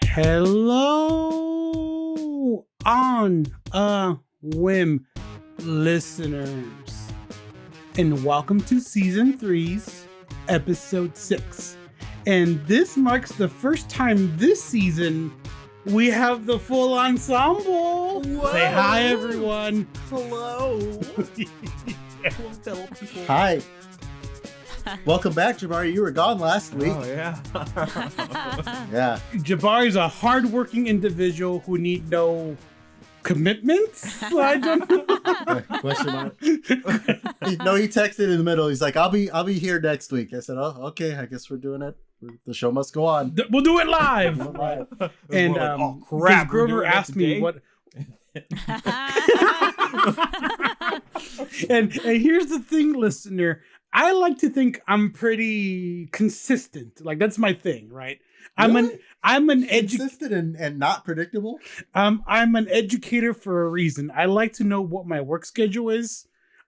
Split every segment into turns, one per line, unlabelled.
Hello, on a whim listeners, and welcome to season 3's episode 6. And this marks the first time this season we have the full ensemble. Whoa. Say hi, everyone.
Hello.
Hi. Welcome back, Jabari. You were gone last week.
Oh, yeah.
Yeah.
Jabari's a hardworking individual who need no commitments. I don't know.
Question mark. No, he texted in the middle. He's like, I'll be here next week. I said, oh, okay. I guess we're doing it. The show must go on.
We'll do it live. And
oh, crap.
Grover asked me what. and here's the thing, listener. I like to think I'm pretty consistent. Like, that's my thing, right?
Really?
I'm an
consistent and not predictable.
I'm an educator for a reason. I like to know what my work schedule is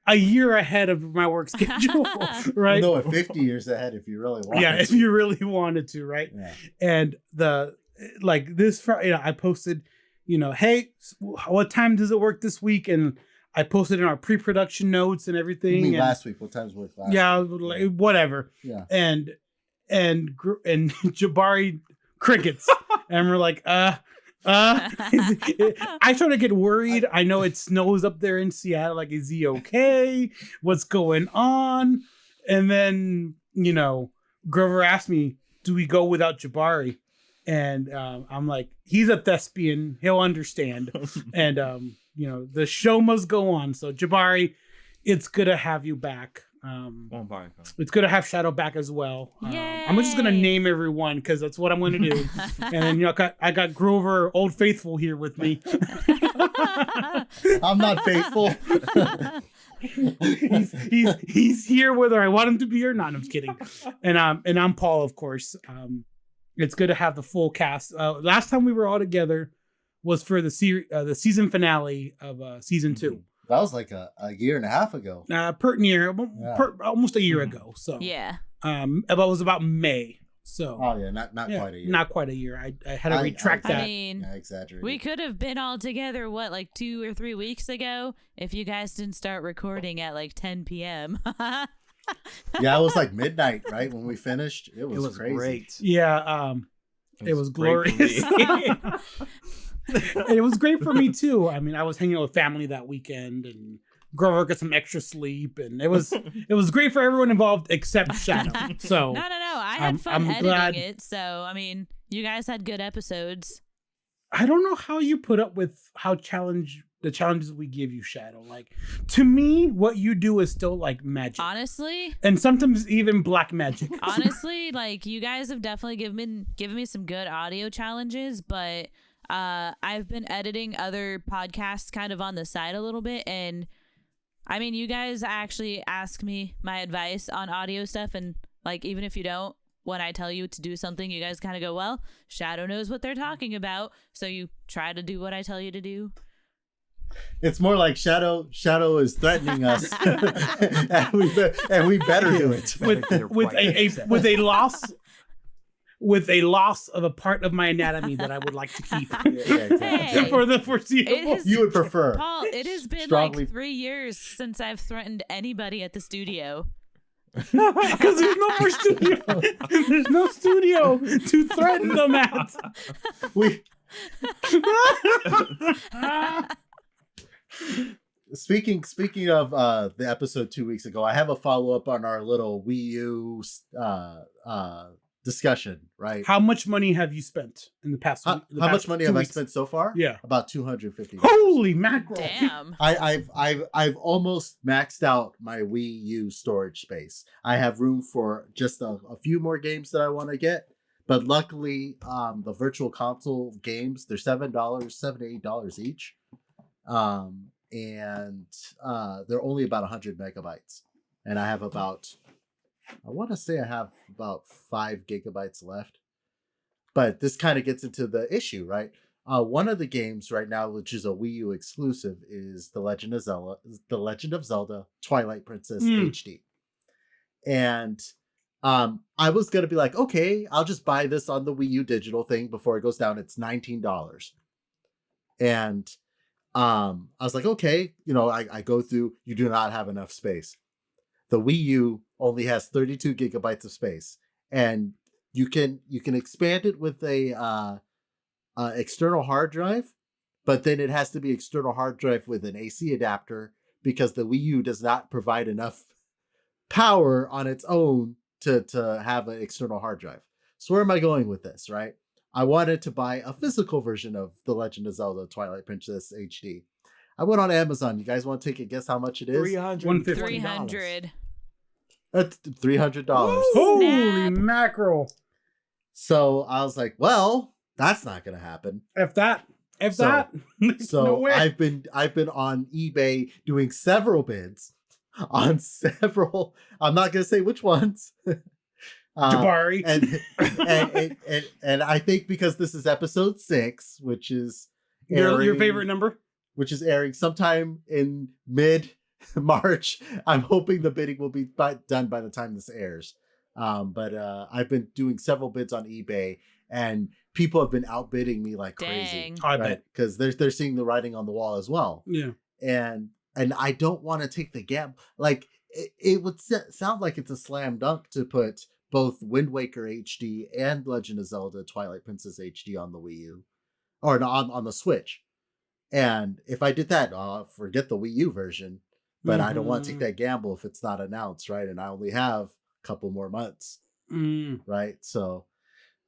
a year ahead of my work schedule, right?
No, 50 years ahead if you really want.
Yeah, if you really wanted to, right?
Yeah.
And this Friday, I posted, hey, what time does it work this week? And I posted in our pre-production notes and everything.
You mean last week? What time's work last week?
Like, whatever.
Yeah.
And Jabari crickets. And we're like, I try to get worried. I know it snows up there in Seattle. Like, is he okay? What's going on? And then, Grover asked me, do we go without Jabari? And I'm like, he's a thespian. He'll understand. And, the show must go on. So, Jabari, it's good to have you back. It's good to have Shadoe back as well. I'm just going to name everyone because that's what I'm going to do. And then, I got Grover, Old Faithful, here with me.
I'm not faithful.
he's here whether I want him to be or not. I'm just kidding. And I'm Paul, of course. It's good to have the full cast. Last time we were all together was for the season finale of season 2.
That was like a year and a half ago.
Almost a year ago. So
yeah.
It was about May. So
not quite a year.
Not quite a year. I had to retract that.
I mean,
I exaggerated.
We could have been all together, like 2 or 3 weeks ago, if you guys didn't start recording at like 10 p.m.
Yeah, it was like midnight, right? When we finished. It was crazy.
Great.
Yeah, it was glorious. And it was great for me too. I mean, I was hanging out with family that weekend, and Grover got some extra sleep, and it was great for everyone involved except Shadoe. So
no, I had fun editing it. So I mean, you guys had good episodes.
I don't know how you put up with the challenges we give you, Shadoe. Like, to me, what you do is still like magic.
Honestly.
And sometimes even black magic.
Honestly, like, you guys have definitely given me some good audio challenges, but I've been editing other podcasts kind of on the side a little bit, and I mean, you guys actually ask me my advice on audio stuff, and like, even if you don't, when I tell you to do something, you guys kind of go, well, Shadoe knows what they're talking about, so you try to do what I tell you to do.
It's more like Shadoe is threatening us, and we better do it
with a loss of a part of my anatomy that I would like to keep
Hey,
for the foreseeable.
You would prefer.
Paul, it has been like 3 years since I've threatened anybody at the studio.
Because there's no more studio. There's no studio to threaten them at.
Speaking of the episode 2 weeks ago, I have a follow-up on our little Wii U discussion, right?
How much money have you spent in the past week?
How much money have I spent so far?
Yeah.
About $250.
Holy mackerel.
Damn.
I've almost maxed out my Wii U storage space. I have room for just a few more games that I want to get. But luckily, the virtual console games, they're $7 to $8 each. And they're only about 100 megabytes. And I have I want to say I have about 5 gigabytes left. But this kind of gets into the issue, right? One of the games right now, which is a Wii U exclusive, is The Legend of Zelda Twilight Princess HD. And I was gonna be like, okay, I'll just buy this on the Wii U digital thing before it goes down. It's $19. And I was like, okay, I go through, you do not have enough space. The Wii U only has 32 gigabytes of space, and you can expand it with a external hard drive, but then it has to be external hard drive with an AC adapter because the Wii U does not provide enough power on its own to have an external hard drive. So where am I going with this, right? I wanted to buy a physical version of The Legend of Zelda Twilight Princess HD. I went on Amazon. You guys want to take a guess how much it is?
$300.
That's $300.
Holy mackerel.
So I was like, well, that's not going to happen.
If that.
So
No way.
I've been on eBay doing several bids on several. I'm not going to say which ones.
Jabari.
and I think because this is episode 6, which is
your favorite number,
which is airing sometime in mid-March. I'm hoping the bidding will be done by the time this airs. But I've been doing several bids on eBay, and people have been outbidding me like crazy.
I bet,
because they're seeing the writing on the wall as well.
Yeah,
and I don't want to take the gamble. Like it would sound like it's a slam dunk to put both Wind Waker HD and Legend of Zelda Twilight Princess HD on the Wii U, or on the Switch. And if I did that, forget the Wii U version. But I don't want to take that gamble if it's not announced, right? And I only have a couple more months, right? So,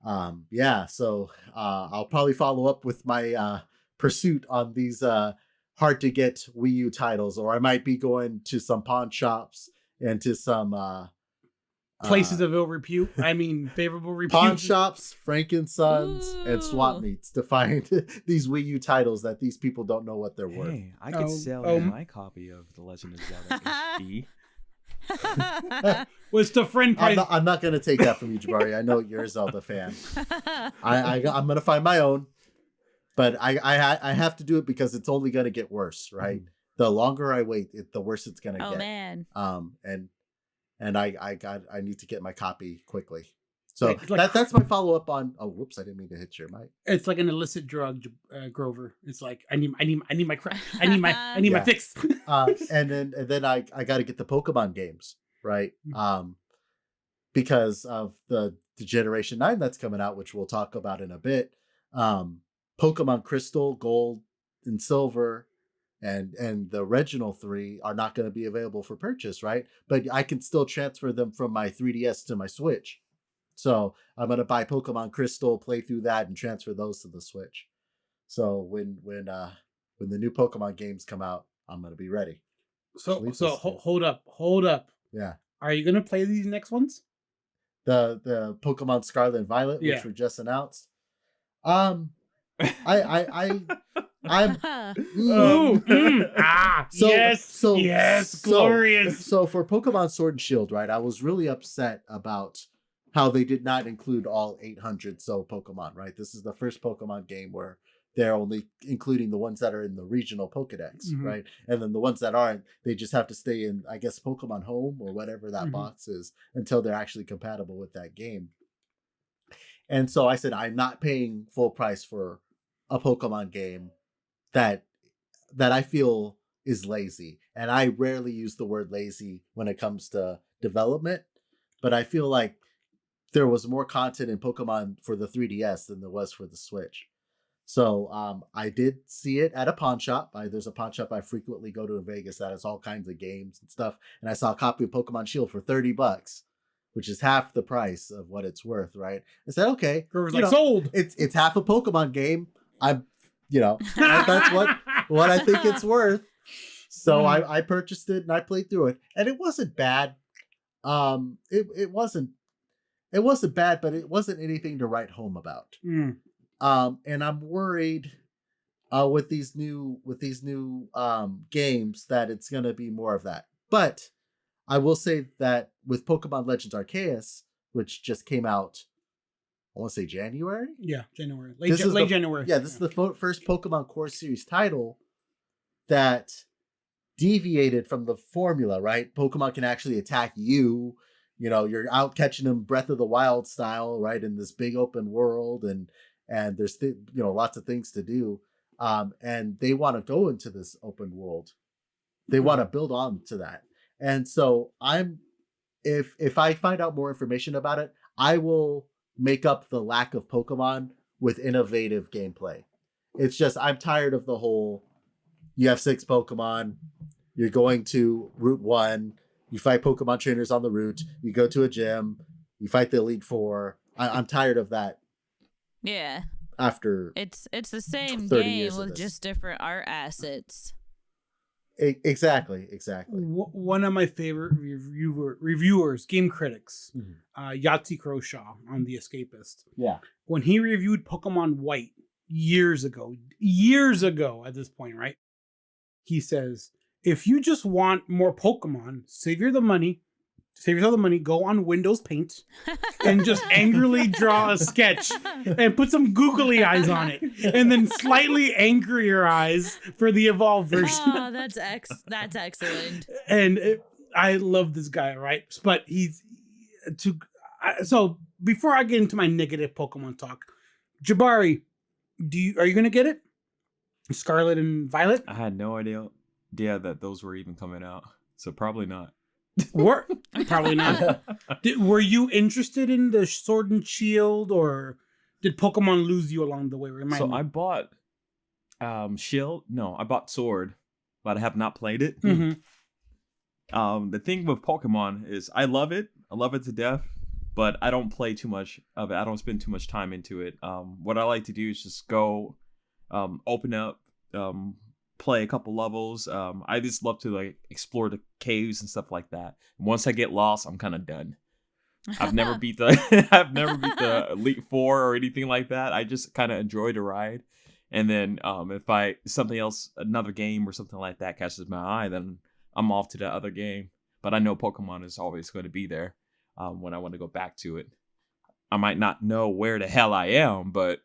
So I'll probably follow up with my pursuit on these hard to get Wii U titles, or I might be going to some pawn shops and to some
places of ill repute. I mean, favorable repute.
Pawn shops, Frankensons, and swap meets to find these Wii U titles that these people don't know what they're worth.
Hey, I could sell you my copy of The Legend of Zelda HD.
Was the friend price?
I'm not going to take that from you, Jabari. I know you're a Zelda fan. I'm going to find my own, but I have to do it because it's only going to get worse, right? The longer I wait, the worse it's going to get.
Oh man.
And I need to get my copy quickly. So that's my follow up on. Oh, whoops! I didn't mean to hit your mic.
It's like an illicit drug, Grover. It's like I need my crack. I need my fix.
And then I got to get the Pokemon games, right? Because of the Generation 9 that's coming out, which we'll talk about in a bit. Pokemon Crystal, Gold, and Silver, and the original 3 are not going to be available for purchase, right? But I can still transfer them from my 3DS to my Switch. So I'm going to buy Pokemon Crystal, play through that, and transfer those to the Switch. So when the new Pokemon games come out, I'm going to be ready.
So hold up.
Yeah.
Are you going to play these next ones?
The Pokemon Scarlet and Violet, which were just announced. I'm glorious. So for Pokemon Sword and Shield, right, I was really upset about how they did not include all 800 Pokemon, right? This is the first Pokemon game where they're only including the ones that are in the regional Pokedex, right? And then the ones that aren't, they just have to stay in, I guess, Pokemon Home or whatever that box is until they're actually compatible with that game. And so I said, I'm not paying full price for a Pokemon game that I feel is lazy. And I rarely use the word lazy when it comes to development, but I feel like there was more content in Pokemon for the 3DS than there was for the Switch. So I did see it at a pawn shop. There's a pawn shop I frequently go to in Vegas that has all kinds of games and stuff. And I saw a copy of Pokemon Shield for $30, which is half the price of what it's worth, right? I said, okay,
sold.
It's half a Pokemon game. That's what I think it's worth. So I purchased it and I played through it, and it wasn't bad. It wasn't bad, but it wasn't anything to write home about. And I'm worried with these new games that it's going to be more of that. But I will say that with Pokemon Legends Arceus, which just came out want to say January.
Yeah, January.
This is
Late
the-
January.
Yeah, this is the first Pokemon Core Series title that deviated from the formula, right? Pokemon can actually attack you. You know, you're out catching them Breath of the Wild style, right? In this big open world, and there's lots of things to do. And they want to go into this open world. They want to build on to that. And so if I find out more information about it, I will make up the lack of Pokemon with innovative gameplay. It's just, I'm tired of the whole, you have 6 Pokemon, you're going to Route 1, you fight Pokemon trainers on the route, you go to a gym, you fight the Elite Four. I'm tired of that.
Yeah.
After
it's the same
30
game
years of
with
this.
just different art assets.
Exactly.
One of my favorite reviewers, game critics, Yahtzee Croshaw on The Escapist.
Yeah.
When he reviewed Pokemon White years ago at this point, right? He says, if you just want more Pokemon, save yourself the money, go on Windows Paint and just angrily draw a sketch and put some googly eyes on it and then slightly angrier eyes for the evolved version.
Oh, that's excellent.
And I love this guy, right? But so before I get into my negative Pokemon talk, Jabari, are you going to get it? Scarlet and Violet?
I had no idea that those were even coming out, so probably not.
Probably not. Were you interested in the Sword and Shield, or did Pokemon lose you along the way?
I bought Shield. No, I bought Sword, but I have not played it.
Mm-hmm.
The thing with Pokemon is I love it to death, but I don't play too much of it. I don't spend too much time into it. What I like to do is just go open up, play a couple levels. I just love to like explore the caves and stuff like that. And once I get lost, I'm kind of done. I've never beat the Elite Four or anything like that. I just kind of enjoy the ride. And then if something else, another game or something like that catches my eye, then I'm off to the other game. But I know Pokemon is always going to be there when I want to go back to it. I might not know where the hell I am, but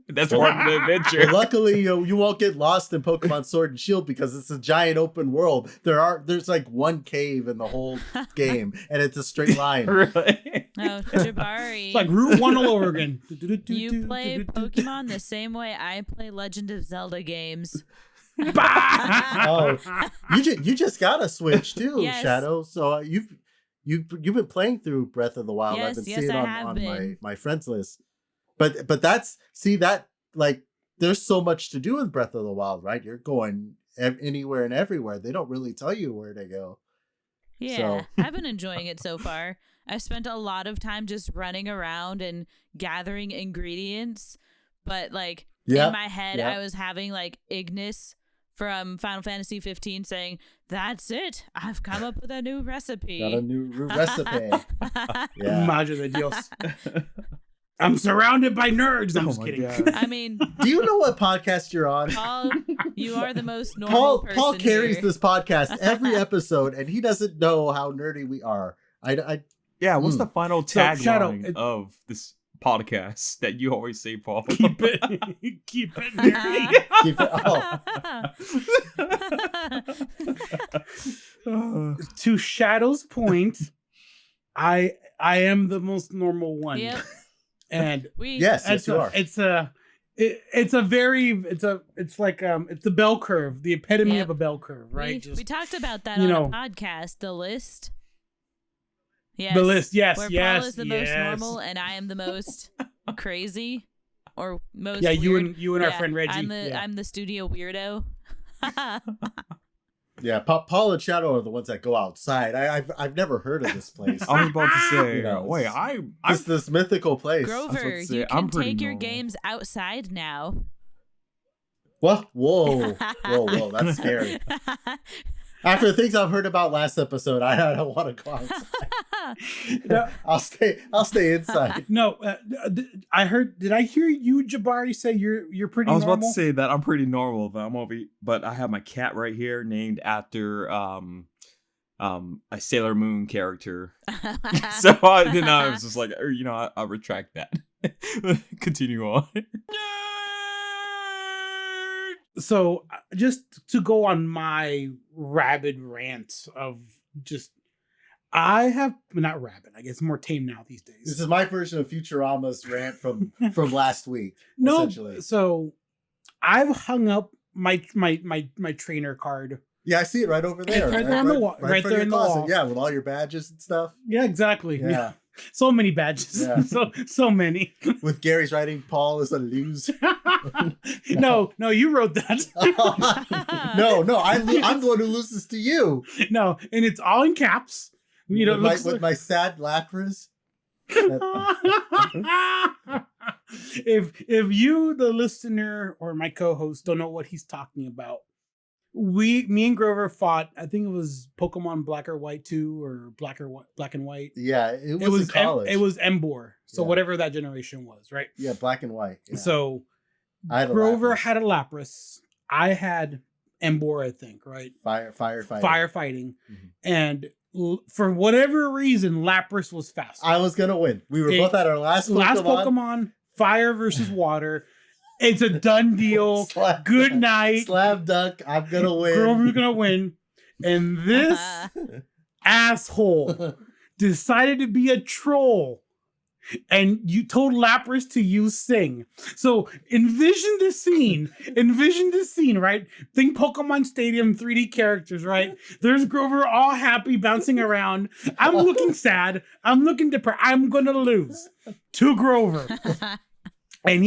that's part of the adventure.
Well, luckily, you won't get lost in Pokemon Sword and Shield because it's a giant open world. There's like one cave in the whole game, and it's a straight line.
Really?
Oh, Jabari.
It's like Route 1 all over again.
You play Pokemon the same way I play Legend of Zelda games.
Oh, you just got a Switch too,
Yes.
Shadoe. So you've been playing through Breath of the Wild.
Yes,
I've been
yes,
seeing
I have
on
been.
my friends list. But that like there's so much to do in Breath of the Wild, right? You're going anywhere and everywhere. They don't really tell you where to go.
Yeah,
So-
I've been enjoying it so far. I spent a lot of time just running around and gathering ingredients, but like in my head, I was having like Ignis from Final Fantasy 15 saying, "That's it, I've come up with a new recipe."
Got a new recipe. Yeah.
Madre de Dios. I'm surrounded by nerds. I'm just kidding.
God.
I mean,
Do you know what podcast you're on?
Paul, you are the most normal person
Paul carries
here.
this podcast every episode, and he doesn't know how nerdy we are.
Yeah, what's the final
So, Shadoe,
tagline of this podcast that you always say, Paul?
Keep it nerdy.
Keep it,
To Shadow's point, I am the most normal one.
Yep.
And
Yes, you are.
it's the bell curve, the epitome
Yep.
of a bell curve, right?
We talked about that
you
on
know.
a podcast, The List. Yes.
The list, yes,
Where
yes,
Paul is the most
yes.
normal and I am the most crazy or most
Yeah,
weird.
you and our friend Reggie.
I'm the studio weirdo.
Yeah, Paul and Shadow are the ones that go outside. I've never heard of this place.
I was about to say,
You know,
wait,
It's this mythical place.
Grover,
say,
you
I'm
can
pretty
take your
normal.
games outside now.
What? Whoa, that's scary. After the things I've heard about last episode, I don't want to go outside.
No,
I'll stay inside.
no, did I hear you, Jabari, say you're pretty
I was
normal?
about to say that I'm pretty normal, but but I have my cat right here named after a Sailor Moon character. So then I was just like, I'll retract that. Continue on.
So just to go on my rabid rant of just, I have not rabid. I guess more tame now these days.
This is my version of Futurama's rant from last week.
No,
essentially.
So I've hung up my trainer card.
Yeah, I see it right over there.
Right there on the wall. Right there in the wall.
Yeah, with all your badges and stuff.
Yeah, exactly.
Yeah.
So many badges. Yeah. So many.
With Gary's writing, Paul is a loser.
No, you wrote that.
No, I'm the one who loses to you.
No, and it's all in caps.
With my sad Lapras.
If you, the listener, or my co-host don't know what he's talking about, me and Grover fought. I think it was Pokemon Black or White 2 or Black and White.
Yeah, it was in college.
It was Embor. So whatever that generation was, right?
Yeah, Black and White. Yeah.
So Grover had a Lapras. I had Embor, I think, right?
Firefighting.
Mm-hmm. And for whatever reason, Lapras was faster.
I was gonna win. We were both at our last
Pokemon. Fire versus water. It's a done deal. Good night.
Slam dunk. I'm gonna win.
Grover's gonna win. And this asshole decided to be a troll. And you told Lapras to use Sing. So envision this scene, right? Think Pokemon Stadium 3D characters, right? There's Grover all happy bouncing around. I'm looking sad. I'm looking depressed. I'm gonna lose to Grover. And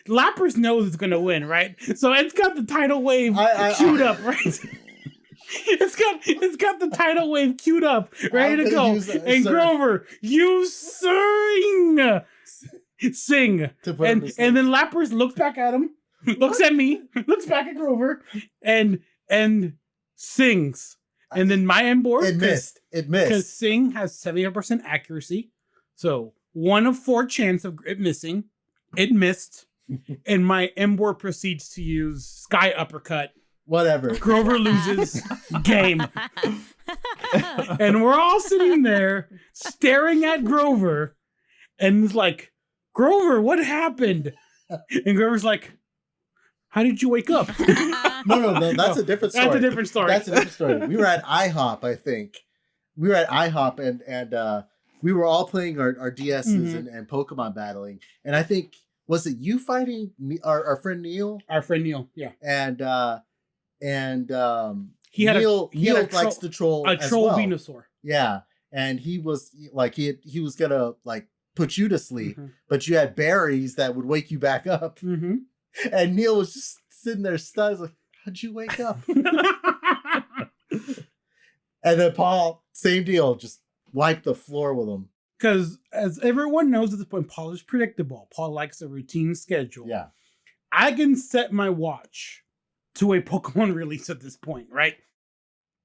Lapras knows it's gonna win, right? So it's got the tidal wave queued up, right? It's got the tidal wave queued up, ready to go. And Grover, you sing. And then Lapras looks back at him, looks at me, looks back at Grover, and sings. And then my Embor,
it missed.
Because Sing has 70% accuracy, so 1 of 4 chance of it missing. It missed, and my Embor proceeds to use Sky Uppercut.
Whatever.
Grover loses. Game. And we're all sitting there staring at Grover, and it's like, Grover, what happened? And Grover's like, how did you wake up?
No, that's a different story.
That's a different story.
We were at IHOP, I think. We were at IHOP, and we were all playing our DSs and Pokemon battling. And I think, was it you fighting our friend Neil?
Our friend Neil, yeah.
And
Neil
likes to troll
a troll
well.
Venusaur.
Yeah, and he was like he was gonna like put you to sleep, but you had berries that would wake you back up.
Mm-hmm.
And Neil was just sitting there stunned, like, "How'd you wake up?" And then Paul, same deal, just wiped the floor with him.
Because as everyone knows at this point, Paul is predictable. Paul likes a routine schedule.
Yeah,
I can set my watch to a Pokemon release at this point, right?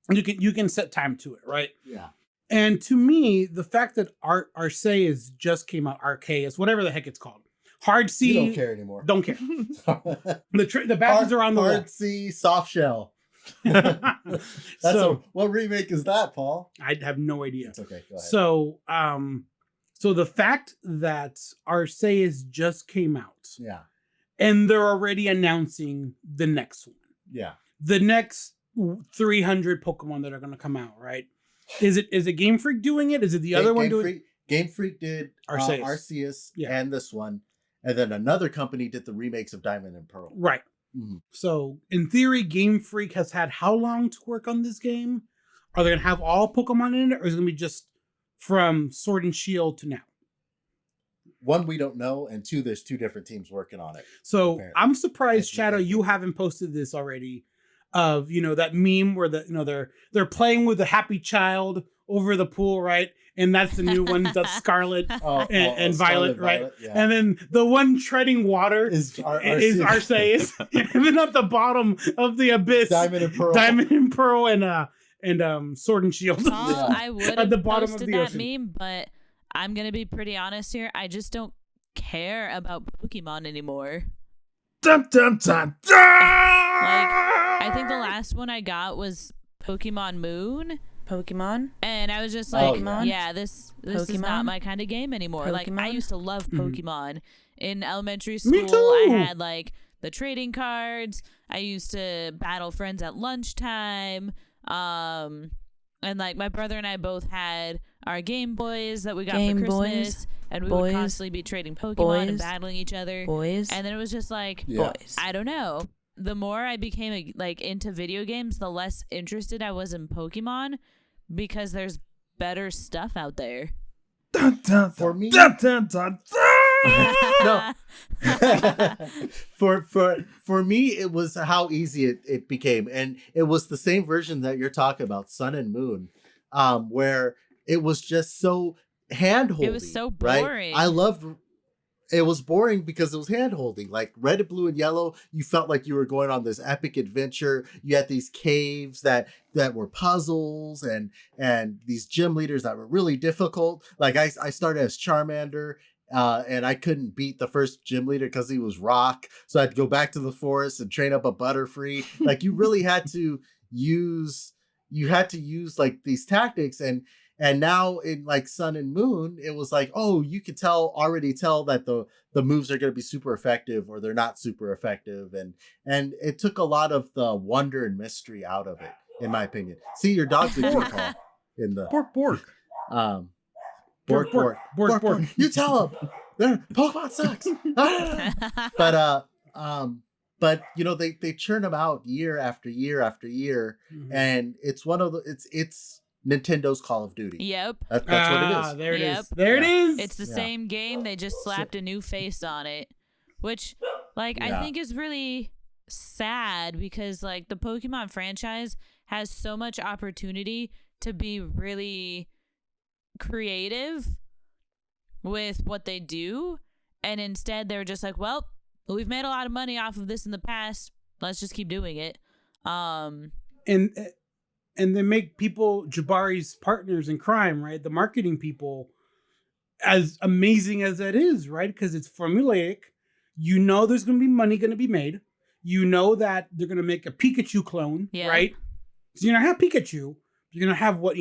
You can set time to it, right?
Yeah.
And to me, the fact that Arceus just came out, Arceus, whatever the heck it's called, Hard C.
You don't care anymore.
Don't care. The badges are on the wall.
Hard C, soft shell. What remake is that, Paul?
I have no idea.
It's okay. Go ahead.
So the fact that Arceus just came out,
yeah, and
they're already announcing the next one,
yeah,
the next 300 Pokemon that are going to come out, right? Is it Game Freak doing it? Is it the other one doing it?
Game Freak did Arceus and this one, and then another company did the remakes of Diamond and Pearl.
Right. Mm-hmm. So in theory, Game Freak has had how long to work on this game? Are they going to have all Pokemon in it, or is it going to be just from Sword and Shield to now?
One, we don't know, and 2, there's 2 different teams working on it.
So apparently. I'm surprised, Shadoe, you haven't posted this already. Of that meme where they're playing with a happy child over the pool, right? And that's the new one, that's Scarlet and Violet, right? Yeah. And then the one treading water is Arceus. And then at the bottom of the abyss, Diamond and Pearl, and Sword and Shield.
I would at the bottom posted of the that ocean. Meme, but I'm gonna be pretty honest here. I just don't care about Pokemon anymore.
Dun, dun, dun, dun!
I think the last one I got was Pokemon Moon,
Pokemon.
And I was just
Oh,
like,
yeah.
this is not
Pokemon?
my kind of game anymore. Like, I
Pokemon?
used to love Pokemon. In elementary
Me
school, I
too.
had, like, the trading cards. I used to battle friends at lunchtime. And, like, my brother and I both had our Game Boys that we got
Game
for
Boys.
Christmas. And we would
Boys.
constantly be trading Pokemon and
Boys.
battling each other.
Boys.
And then it was just like,
Yeah.
Boys.
I don't know. The more I became like into video games, the less interested I was in Pokemon because there's better stuff out there.
Dun, dun,
For me-
dun, dun, dun, dun.
No. for me, it was how easy it became, and it was the same version that you're talking about, Sun and Moon, where it was just so hand-holdy.
It was so
right?
boring.
I loved. It was boring because it was hand-holding. Like Red and Blue and Yellow, you felt like you were going on this epic adventure. You had these caves that were puzzles and these gym leaders that were really difficult. Like I started as Charmander. And I couldn't beat the first gym leader because he was rock. So I had to go back to the forest and train up a Butterfree. Like you really had to use like these tactics. And now in like Sun and Moon, it was like, oh, you could already tell that the moves are going to be super effective or they're not super effective. And it took a lot of the wonder and mystery out of it, in my opinion. See, your dog's a good call in the
Bork, bork.
Bork. You tell him. Pokemon sucks. But you know they churn them out year after year after year, and it's one of the it's Nintendo's Call of Duty.
Yep.
That's what it is.
There it
Yep.
is. There it is.
It's the same game. They just slapped a new face on it, which, like, I
Yeah.
think is really sad because, like, the Pokemon franchise has so much opportunity to be really creative with what they do, and instead they're just like, well, we've made a lot of money off of this in the past. Let's just keep doing it.
And they make people Jabari's partners in crime, right? The marketing people, as amazing as that is, right? Because it's formulaic. You know there's going to be money going to be made. You know that they're going to make a Pikachu clone,
Yeah.
right? So you're going to have Pikachu. You're going to have what,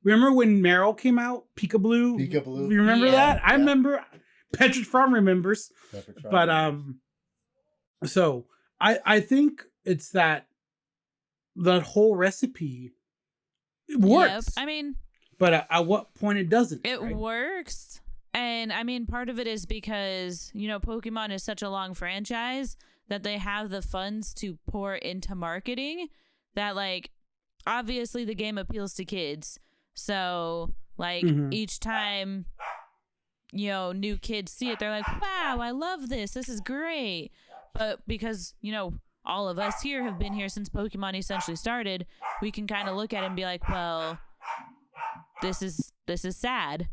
remember when Meryl came out? Peekaboo?
Peekaboo.
You remember
Yeah.
that? I
Yeah.
remember. Petrick Farm remembers. But so I think it's that whole recipe it works.
Yep. I mean,
but at what point it doesn't?
it
right?
works. And I mean, part of it is because, Pokemon is such a long franchise that they have the funds to pour into marketing that, like, obviously the game appeals to kids. So, like, each time, new kids see it, they're like, wow, I love this. This is great. But because, all of us here have been here since Pokemon essentially started, we can kind of look at it and be like, well, this is sad.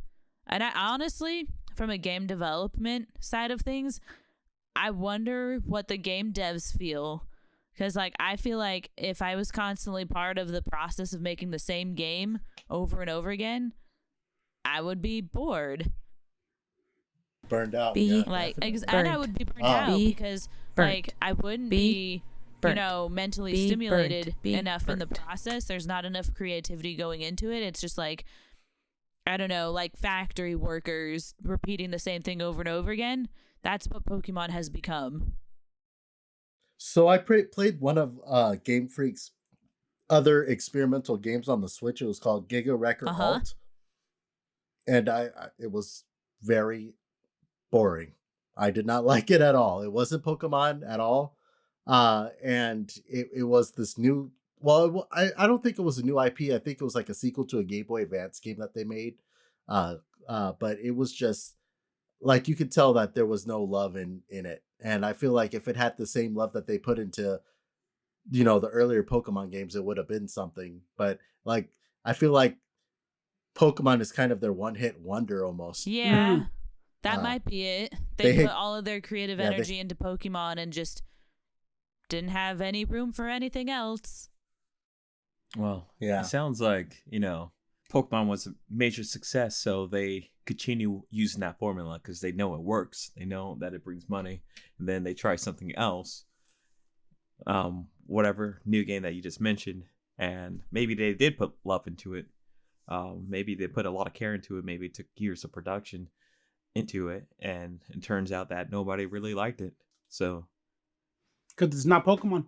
And I honestly, from a game development side of things, I wonder what the game devs feel. Because, like, I feel like if I was constantly part of the process of making the same game over and over again, I would be bored.
Burned out.
Be-
Like,
definitely.
and I would be burned out
Be
because,
burnt.
like, I wouldn't
Be
be,
burnt.
mentally
Be
stimulated
burnt. Be
enough in the
burnt.
process. There's not enough creativity going into it. It's just like, I don't know, like factory workers repeating the same thing over and over again. That's what Pokemon has become.
So I played one of Game Freak's other experimental games on the Switch. It was called Giga Wrecker Alt, and it was very boring. I did not like it at all. It wasn't Pokemon at all, and it was this new. Well, I don't think it was a new IP. I think it was like a sequel to a Game Boy Advance game that they made. But it was just like you could tell that there was no love in it. And I feel like if it had the same love that they put into, the earlier Pokemon games, it would have been something. But like, I feel like Pokemon is kind of their one-hit wonder almost.
Yeah, that might be it. They put all of their creative
Yeah,
energy into Pokemon and just didn't have any room for anything else.
Well,
Yeah.
it sounds like, Pokemon was a major success, so they continue using that formula because they know it works. They know that it brings money, and then they try something else. Whatever new game that you just mentioned, and maybe they did put love into it. Maybe they put a lot of care into it. Maybe it took years of production into it, and it turns out that nobody really liked it. So,
because it's not Pokemon.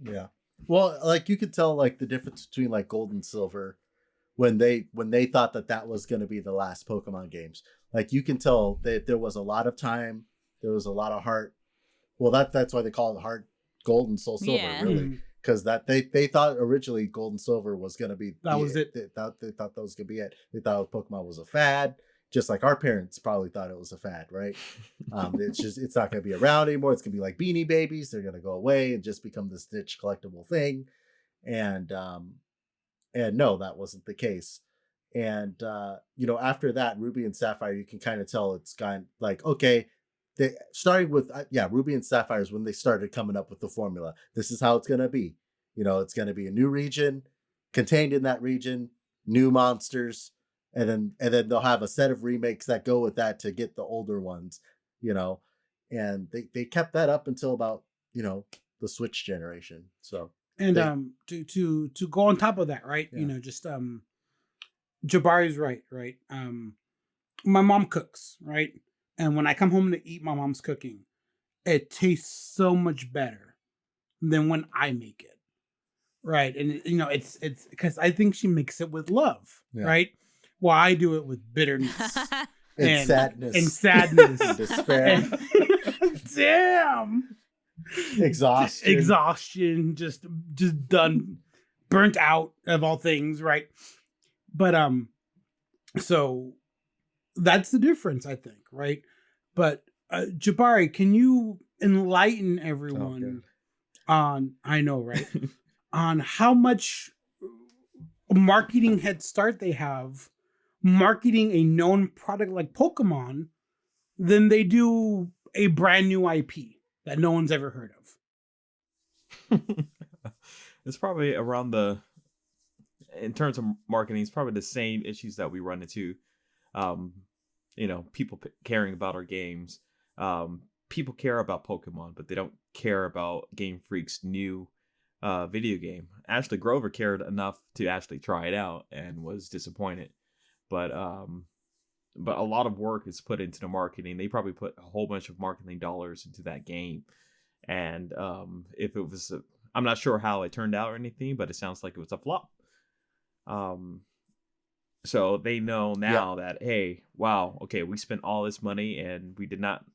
Yeah. Well, like you could tell like the difference between like Gold and Silver when they thought that was going to be the last Pokemon games. Like you can tell that there was a lot of time, there was a lot of heart. Well, that's why they call it Heart Gold and Soul Silver, really, because that they thought originally Gold and Silver was going to be
it.
They thought that was going to be it. They thought Pokemon was a fad, just like our parents probably thought it was a fad, right? It's not going to be around anymore. It's going to be like Beanie Babies. They're going to go away and just become this niche collectible thing, and no, that wasn't the case. And after that, Ruby and Sapphire, you can kind of tell it's kind of like, okay, they starting with Ruby and Sapphire is when they started coming up with the formula. This is how it's going to be. It's going to be a new region, contained in that region, new monsters, and then they'll have a set of remakes that go with that to get the older ones, and they kept that up until about the Switch generation. So
to go on top of that, right? Yeah. Jabari's right. My mom cooks, right? And when I come home to eat my mom's cooking, it tastes so much better than when I make it, right? And it's because I think she makes it with love, right? Well, I do it with bitterness
and sadness,
and
despair.
Damn, exhaustion, just done, burnt out of all things, right? But so that's the difference, I think, right? But Jabari, can you enlighten everyone on, I know, right? on how much marketing head start they have marketing a known product like Pokemon than they do a brand new IP that no one's ever heard of?
It's probably around in terms of marketing, it's probably the same issues that we run into. People caring about our games. People care about Pokemon, but they don't care about Game Freak's new video game. Ashley Grover cared enough to actually try it out and was disappointed. But a lot of work is put into the marketing. They probably put a whole bunch of marketing dollars into that game. And if it was, I'm not sure how it turned out or anything, but it sounds like it was a flop. So they know now that, hey, wow, okay, we spent all this money and we did not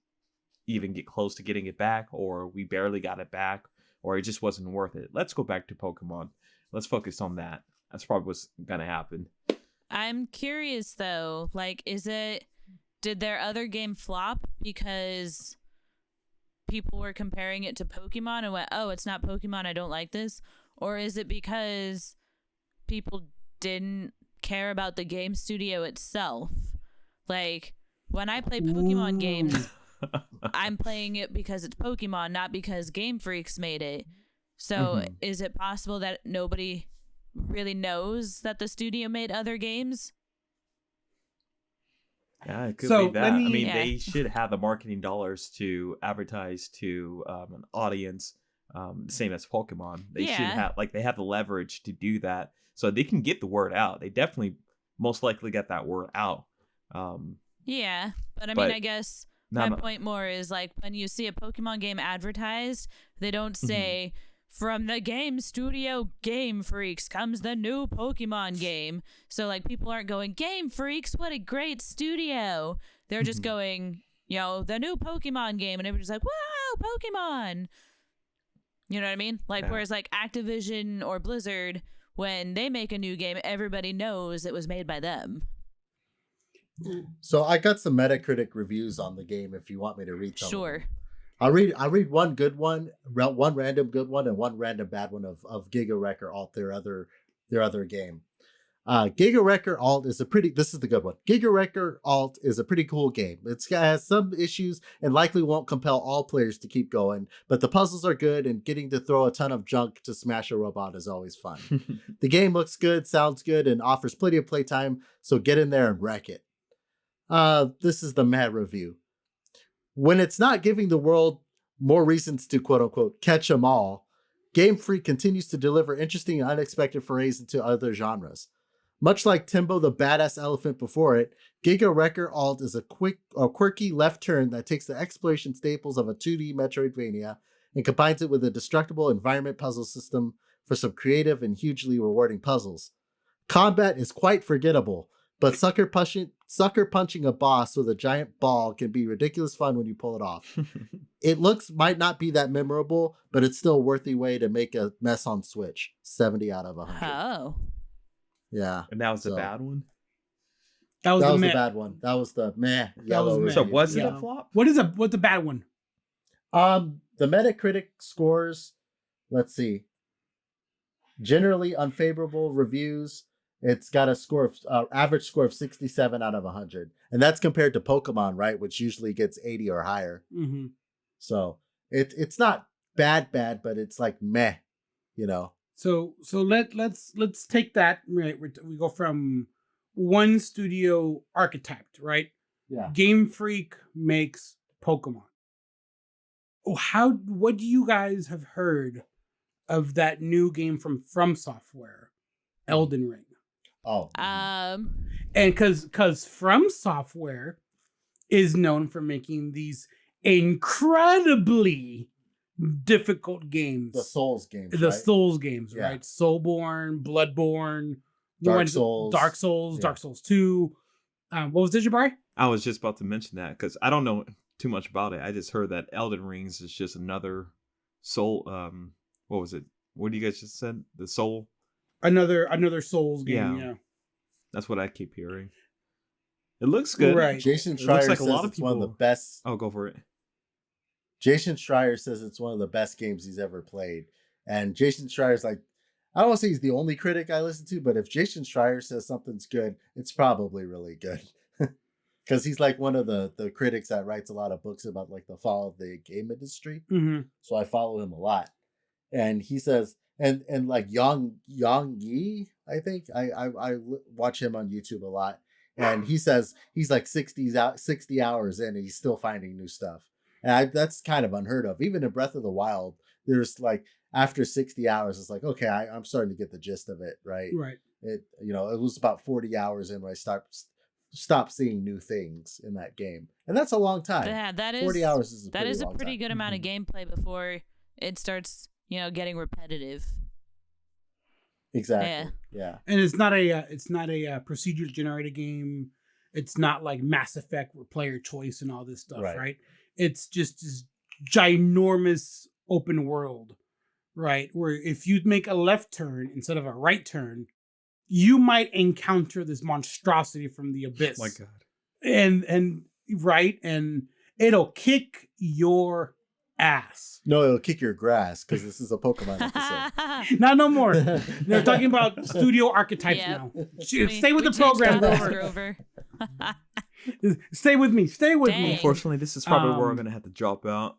even get close to getting it back, or we barely got it back, or it just wasn't worth it. Let's go back to Pokemon. Let's focus on that. That's probably what's going to happen.
I'm curious though, like, did their other game flop because people were comparing it to Pokemon and went, oh, it's not Pokemon, I don't like this? Or is it because people didn't care about the game studio itself? Like, when I play Pokemon games, I'm playing it because it's Pokemon, not because Game Freaks made it. So is it possible that nobody really knows that the studio made other games?
Yeah, it could be that. They should have the marketing dollars to advertise to an audience, same as Pokemon. They should have, they have the leverage to do that, so they can get the word out. They definitely most likely get that word out.
But I guess my point more is, like, when you see a Pokemon game advertised, they don't say, from the game studio Game Freaks comes the new Pokemon game. So, like, people aren't going, Game Freaks, what a great studio. They're just going, the new Pokemon game. And everybody's like, wow, Pokemon. You know what I mean? Like, whereas, like, Activision or Blizzard, when they make a new game, everybody knows it was made by them.
So I got some Metacritic reviews on the game if you want me to read some.
Sure.
I'll read one good one, one random good one, and one random bad one of Giga Wrecker Alt, their other game. Giga Wrecker Alt is this is the good one. Giga Wrecker Alt is a pretty cool game. It has some issues and likely won't compel all players to keep going, but the puzzles are good and getting to throw a ton of junk to smash a robot is always fun. The game looks good, sounds good, and offers plenty of playtime, so get in there and wreck it. This is the mad review. When it's not giving the world more reasons to quote unquote catch 'em all, Game Freak continues to deliver interesting and unexpected forays into other genres. Much like Timbo the Badass Elephant before it, Giga Wrecker Alt is a quirky left turn that takes the exploration staples of a 2D Metroidvania and combines it with a destructible environment puzzle system for some creative and hugely rewarding puzzles. Combat is quite forgettable, but sucker punching a boss with a giant ball can be ridiculous fun when you pull it off. It might not be that memorable, but it's still a worthy way to make a mess on Switch. 70 out of 100.
Oh.
Yeah.
And that was the bad one?
That was the
bad one. That was the meh yellow.
meh.
So was it
Yeah.
a flop?
What's the bad one?
The Metacritic scores, let's see. Generally unfavorable reviews. It's got a score of average score of 67 out of 100. And that's compared to Pokemon, right? Which usually gets 80 or higher.
Mm-hmm.
So it's not bad, but it's like meh, you know.
So let's take that, right? We go from one studio archetyped, right?
Yeah.
Game Freak makes Pokemon. What do you guys have heard of that new game from Software, Elden Ring?
Oh.
Um.
And because From Software is known for making these incredibly difficult games.
The Souls games.
The
right?
Souls games,
Yeah.
right? Soulborn, Bloodborne,
Dark Souls.
Dark Souls,
Yeah.
Dark Souls 2. What was it, Jabari?
I was just about to mention that because I don't know too much about it. I just heard that Elden Rings is just another Soul. What was it? What do you guys just said? The Soul.
Another Souls game,
Yeah.
yeah.
That's what I keep hearing. It looks good.
Right.
Jason
It looks
Schreier
like
says
a lot of
it's one of the
people-
best.
Oh, go for it.
Jason Schreier says it's one of the best games he's ever played. And Jason Schreier's like, I don't want to say he's the only critic I listen to, but if Jason Schreier says something's good, it's probably really good. Because he's like one of the critics that writes a lot of books about like the fall of the game industry.
Mm-hmm.
So I follow him a lot. And he says, and like Yang Yi, I think I watch him on YouTube a lot. And he says he's like 60 hours in and he's still finding new stuff. And that's kind of unheard of. Even in Breath of the Wild, there's like after 60 hours, it's like, okay, I'm starting to get the gist of it, right?
Right.
It was about 40 hours in when I stopped seeing new things in that game. And that's a long time.
Yeah, that is
40 hours is a pretty
a
long
pretty
time.
good amount of gameplay before it starts, getting repetitive.
Exactly. Yeah.
And it's not a procedurally generated game. It's not like Mass Effect where player choice and all this stuff, right? It's just this ginormous open world, right? Where if you make a left turn instead of a right turn, you might encounter this monstrosity from the abyss.
My God.
And it'll kick your ass.
No, it'll kick your grass because this is a Pokemon episode.
Not no more. They're talking about studio archetypes now. Stay with the program,
Grover.
Stay with me. Stay with me.
Dang.
Unfortunately, this is probably where I'm
Um,
gonna have to drop out.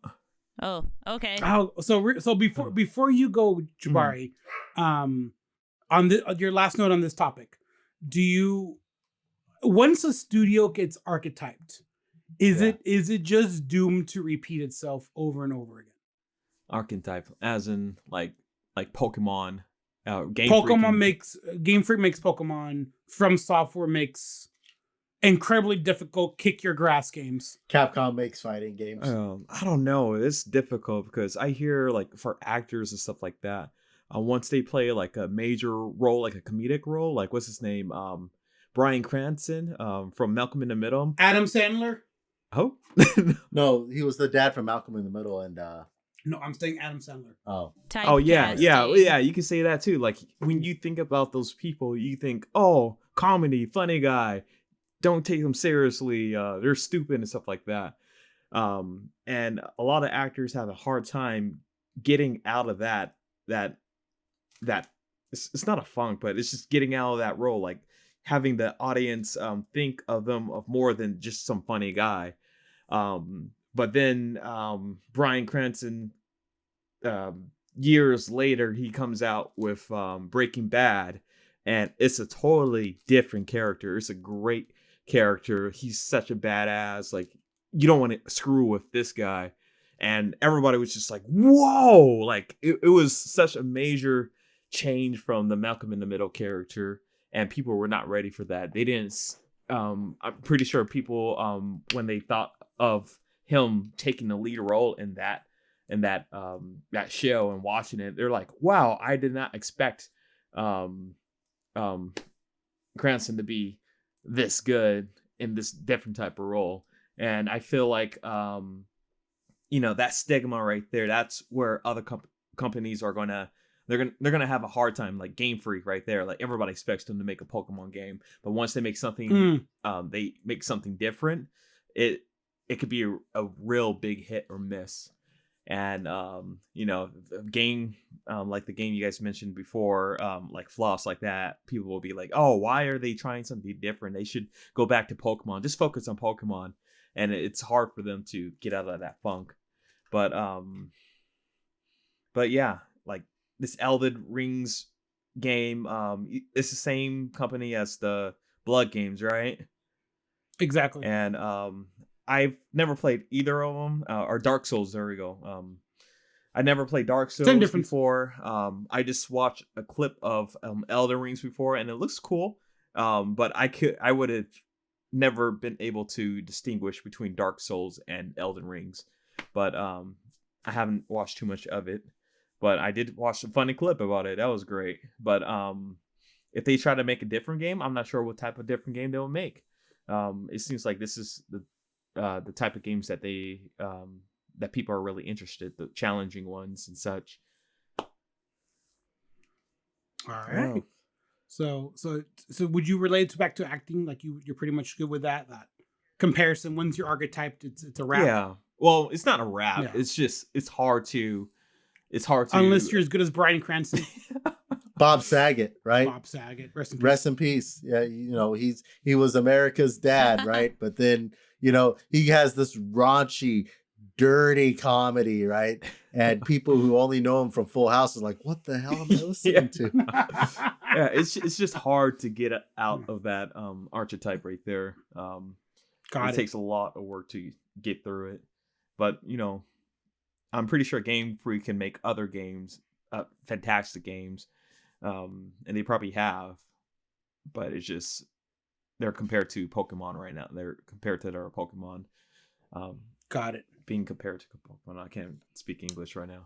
Oh, okay.
So before you go, Jabari, on your last note on this topic, once a studio gets archetyped, is it just doomed to repeat itself over and over again?
Archetype, as in like Pokemon. Game
Freak makes Pokemon. From Software makes incredibly difficult kick your grass games.
Capcom makes fighting games.
I don't know. It's difficult because I hear like for actors and stuff like that. Once they play like a major role, like a comedic role, like what's his name? Bryan Cranston from Malcolm in the Middle.
Adam Sandler?
Oh.
No, he was the dad from Malcolm in the Middle and
No, I'm saying Adam Sandler.
oh.
Oh yeah.
Typecasting.
You can say that too. Like when you think about those people, you think, oh, comedy, funny guy. Don't take them seriously. They're stupid and stuff like that. And a lot of actors have a hard time getting out of that it's not a funk, but it's just getting out of that role, like having the audience think of them of more than just some funny guy. But then Bryan Cranston, years later, he comes out with Breaking Bad, and it's a totally different character. It's a great character. He's such a badass. Like, you don't want to screw with this guy. and everybody was just like, whoa, like it was such a major change from the Malcolm in the Middle character, and people were not ready for that. They didn't I'm pretty sure people when they thought of him taking the lead role in that show and watching it, they're like, wow, I did not expect Cranston to be this good in this different type of role. And I feel like that stigma right there, that's where other companies are gonna have a hard time, like Game Freak right there. Like everybody expects them to make a Pokemon game, but once they make something they make something different, it could be a real big hit or miss. And the game like the game you guys mentioned before, like fluffs like that, people will be like, oh, why are they trying something different? They should go back to Pokemon, just focus on Pokemon. And it's hard for them to get out of that funk. But yeah, like this Elden Rings game, it's the same company as the Blood games, right?
Exactly.
And I've never played either of them, or Dark Souls. There we go. I never played Dark Souls before. I just watched a clip of Elden Rings before, and it looks cool. But I would have never been able to distinguish between Dark Souls and Elden Rings. But I haven't watched too much of it. But I did watch a funny clip about it. That was great. But if they try to make a different game, I'm not sure what type of different game they will make. It seems like this is the type of games that they that people are really interested, the challenging ones and such.
All right. Wow. So would you relate it back to acting? Like you're pretty much good with that comparison. Once you're archetyped, it's a wrap.
Yeah. Well, it's not a wrap. Yeah. It's hard to
unless you're as good as Bryan Cranston.
Bob Saget, right?
Bob Saget.
Rest in peace. Yeah, he was America's dad, right? But then, he has this raunchy, dirty comedy, right? And people who only know him from Full House is like, what the hell am I listening to?
Yeah, it's just hard to get out of that archetype right there. It takes a lot of work to get through it. But, I'm pretty sure Game Freak can make other games, fantastic games. And they probably have. But it's just, they're compared to Pokemon right now. They're compared to their Pokemon.
Got it.
Being compared to Pokemon. I can't speak English right now.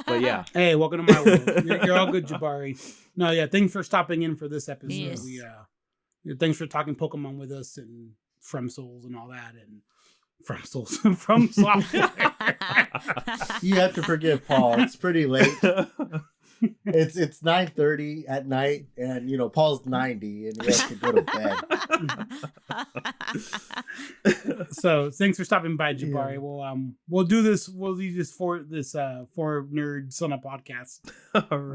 But yeah.
Hey, welcome to my world. You're all good, Jabari. No, yeah, thanks for stopping in for this episode.
Yes.
Thanks for talking Pokemon with us and From Souls and all that. And From Souls. From Software.
You have to forgive Paul. It's pretty late. It's 9:30 at night, and Paul's 90 and he has to go to bed.
So thanks for stopping by, Jabari. Yeah. We'll do this for this for Nerds on a podcast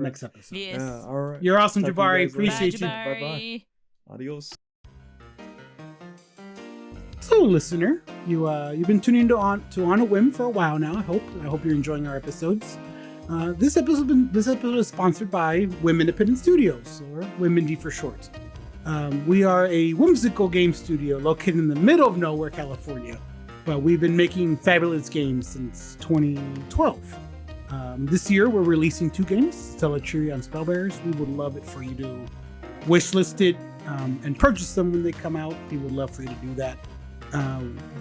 next episode.
Yes.
All right. You're awesome, Jabari. Appreciate you.
Bye. Adios.
So, listener, you've been tuning to On a Whim for a while now. I hope you're enjoying our episodes. This episode is sponsored by Whim Independent Studios, or whimindie for short. We are a whimsical game studio located in the middle of nowhere, California, but we've been making fabulous games since 2012. This year, we're releasing 2 games, Telecheery on Spellbearers. We would love it for you to wishlist it and purchase them when they come out. We would love for you to do that.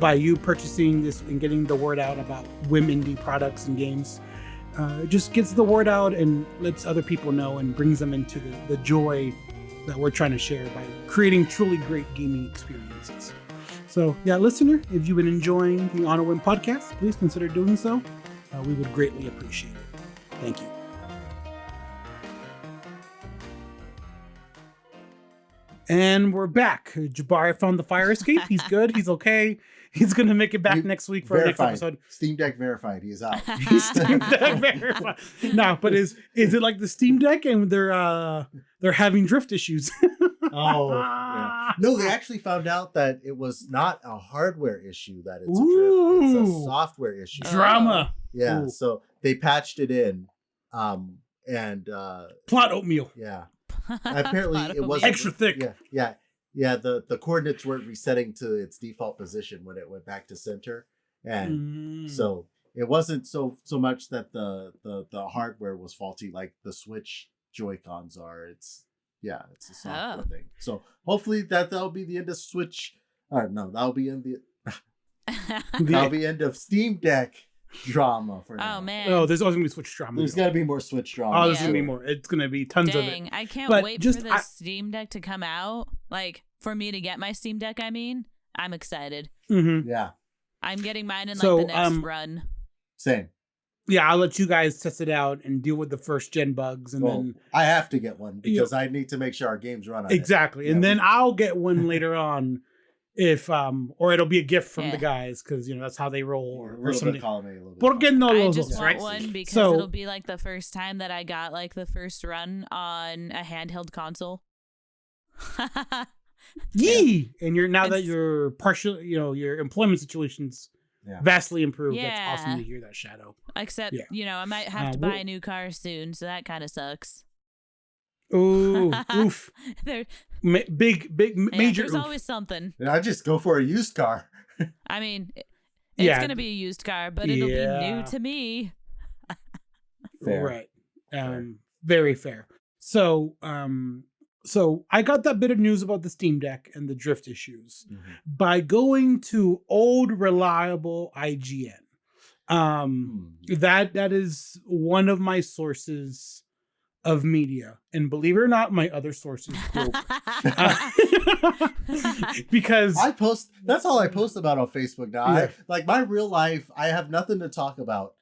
By you purchasing this and getting the word out about Whim indie products and games, it just gets the word out and lets other people know and brings them into the joy that we're trying to share by creating truly great gaming experiences. So yeah, listener, if you've been enjoying the On a Whim podcast, please consider doing so. We would greatly appreciate it. Thank you. And we're back. Jabari found the fire escape. He's good. He's okay. He's going to make it back next week for our next episode.
Steam Deck verified. He is out.
He's Steam Deck verified. No, but is it like the Steam Deck and they're having drift issues?
Yeah. No, they actually found out that it was not a hardware issue, that it's a drift. It's a software issue.
Drama.
Yeah. Ooh. So they patched it in.
Plot oatmeal.
Yeah. Apparently it wasn't
extra thick.
Yeah. The coordinates weren't resetting to its default position when it went back to center, and so it wasn't so much that the hardware was faulty like the Switch Joy-Cons are. It's a software thing. So hopefully that'll be the end of Switch. Or no, that'll be that'll be end of Steam Deck drama for now.
Oh man.
Oh, there's always gonna be Switch drama.
There's got to be more Switch drama.
Oh, there's gonna be more. It's gonna be tons of it.
I can't
But
wait
just-
for the Steam Deck to come out. Like, for me to get my Steam Deck, I mean, I'm excited.
Mm-hmm.
Yeah,
I'm getting mine in
So,
like the next run.
same.
Yeah, I'll let you guys test it out and deal with the first gen bugs, and then
I have to get one because I need to make sure our games run on
exactly,
it.
and then I'll get one later on, if or it'll be a gift from
Yeah.
the guys because that's how they roll,
a
or
little
something.
bit column A, a little bit
¿Por qué no
I
los
just
dos,
want
right?
one because
So-
it'll be like the first time that I got like the first run on a handheld console.
Yee! And you're now that
It's-
your partial, your employment situation's vastly improved. That's awesome
Yeah.
to hear that, Shadow.
Except,
Yeah.
I might have to buy a new car soon, so that kind of sucks.
Ooh, oof.
There,
Big, major
there's
oof.
always something.
I just go for a used car.
I mean, it's
Yeah.
gonna be a used car, but it'll be
Yeah.
new to me.
Fair.
Right. Very fair. So, so I got that bit of news about the Steam Deck and the drift issues by going to old reliable IGN. That is one of my sources of media, and believe it or not, my other sources because
I post. That's all I post about on Facebook now.
Yeah.
Like my real life, I have nothing to talk about.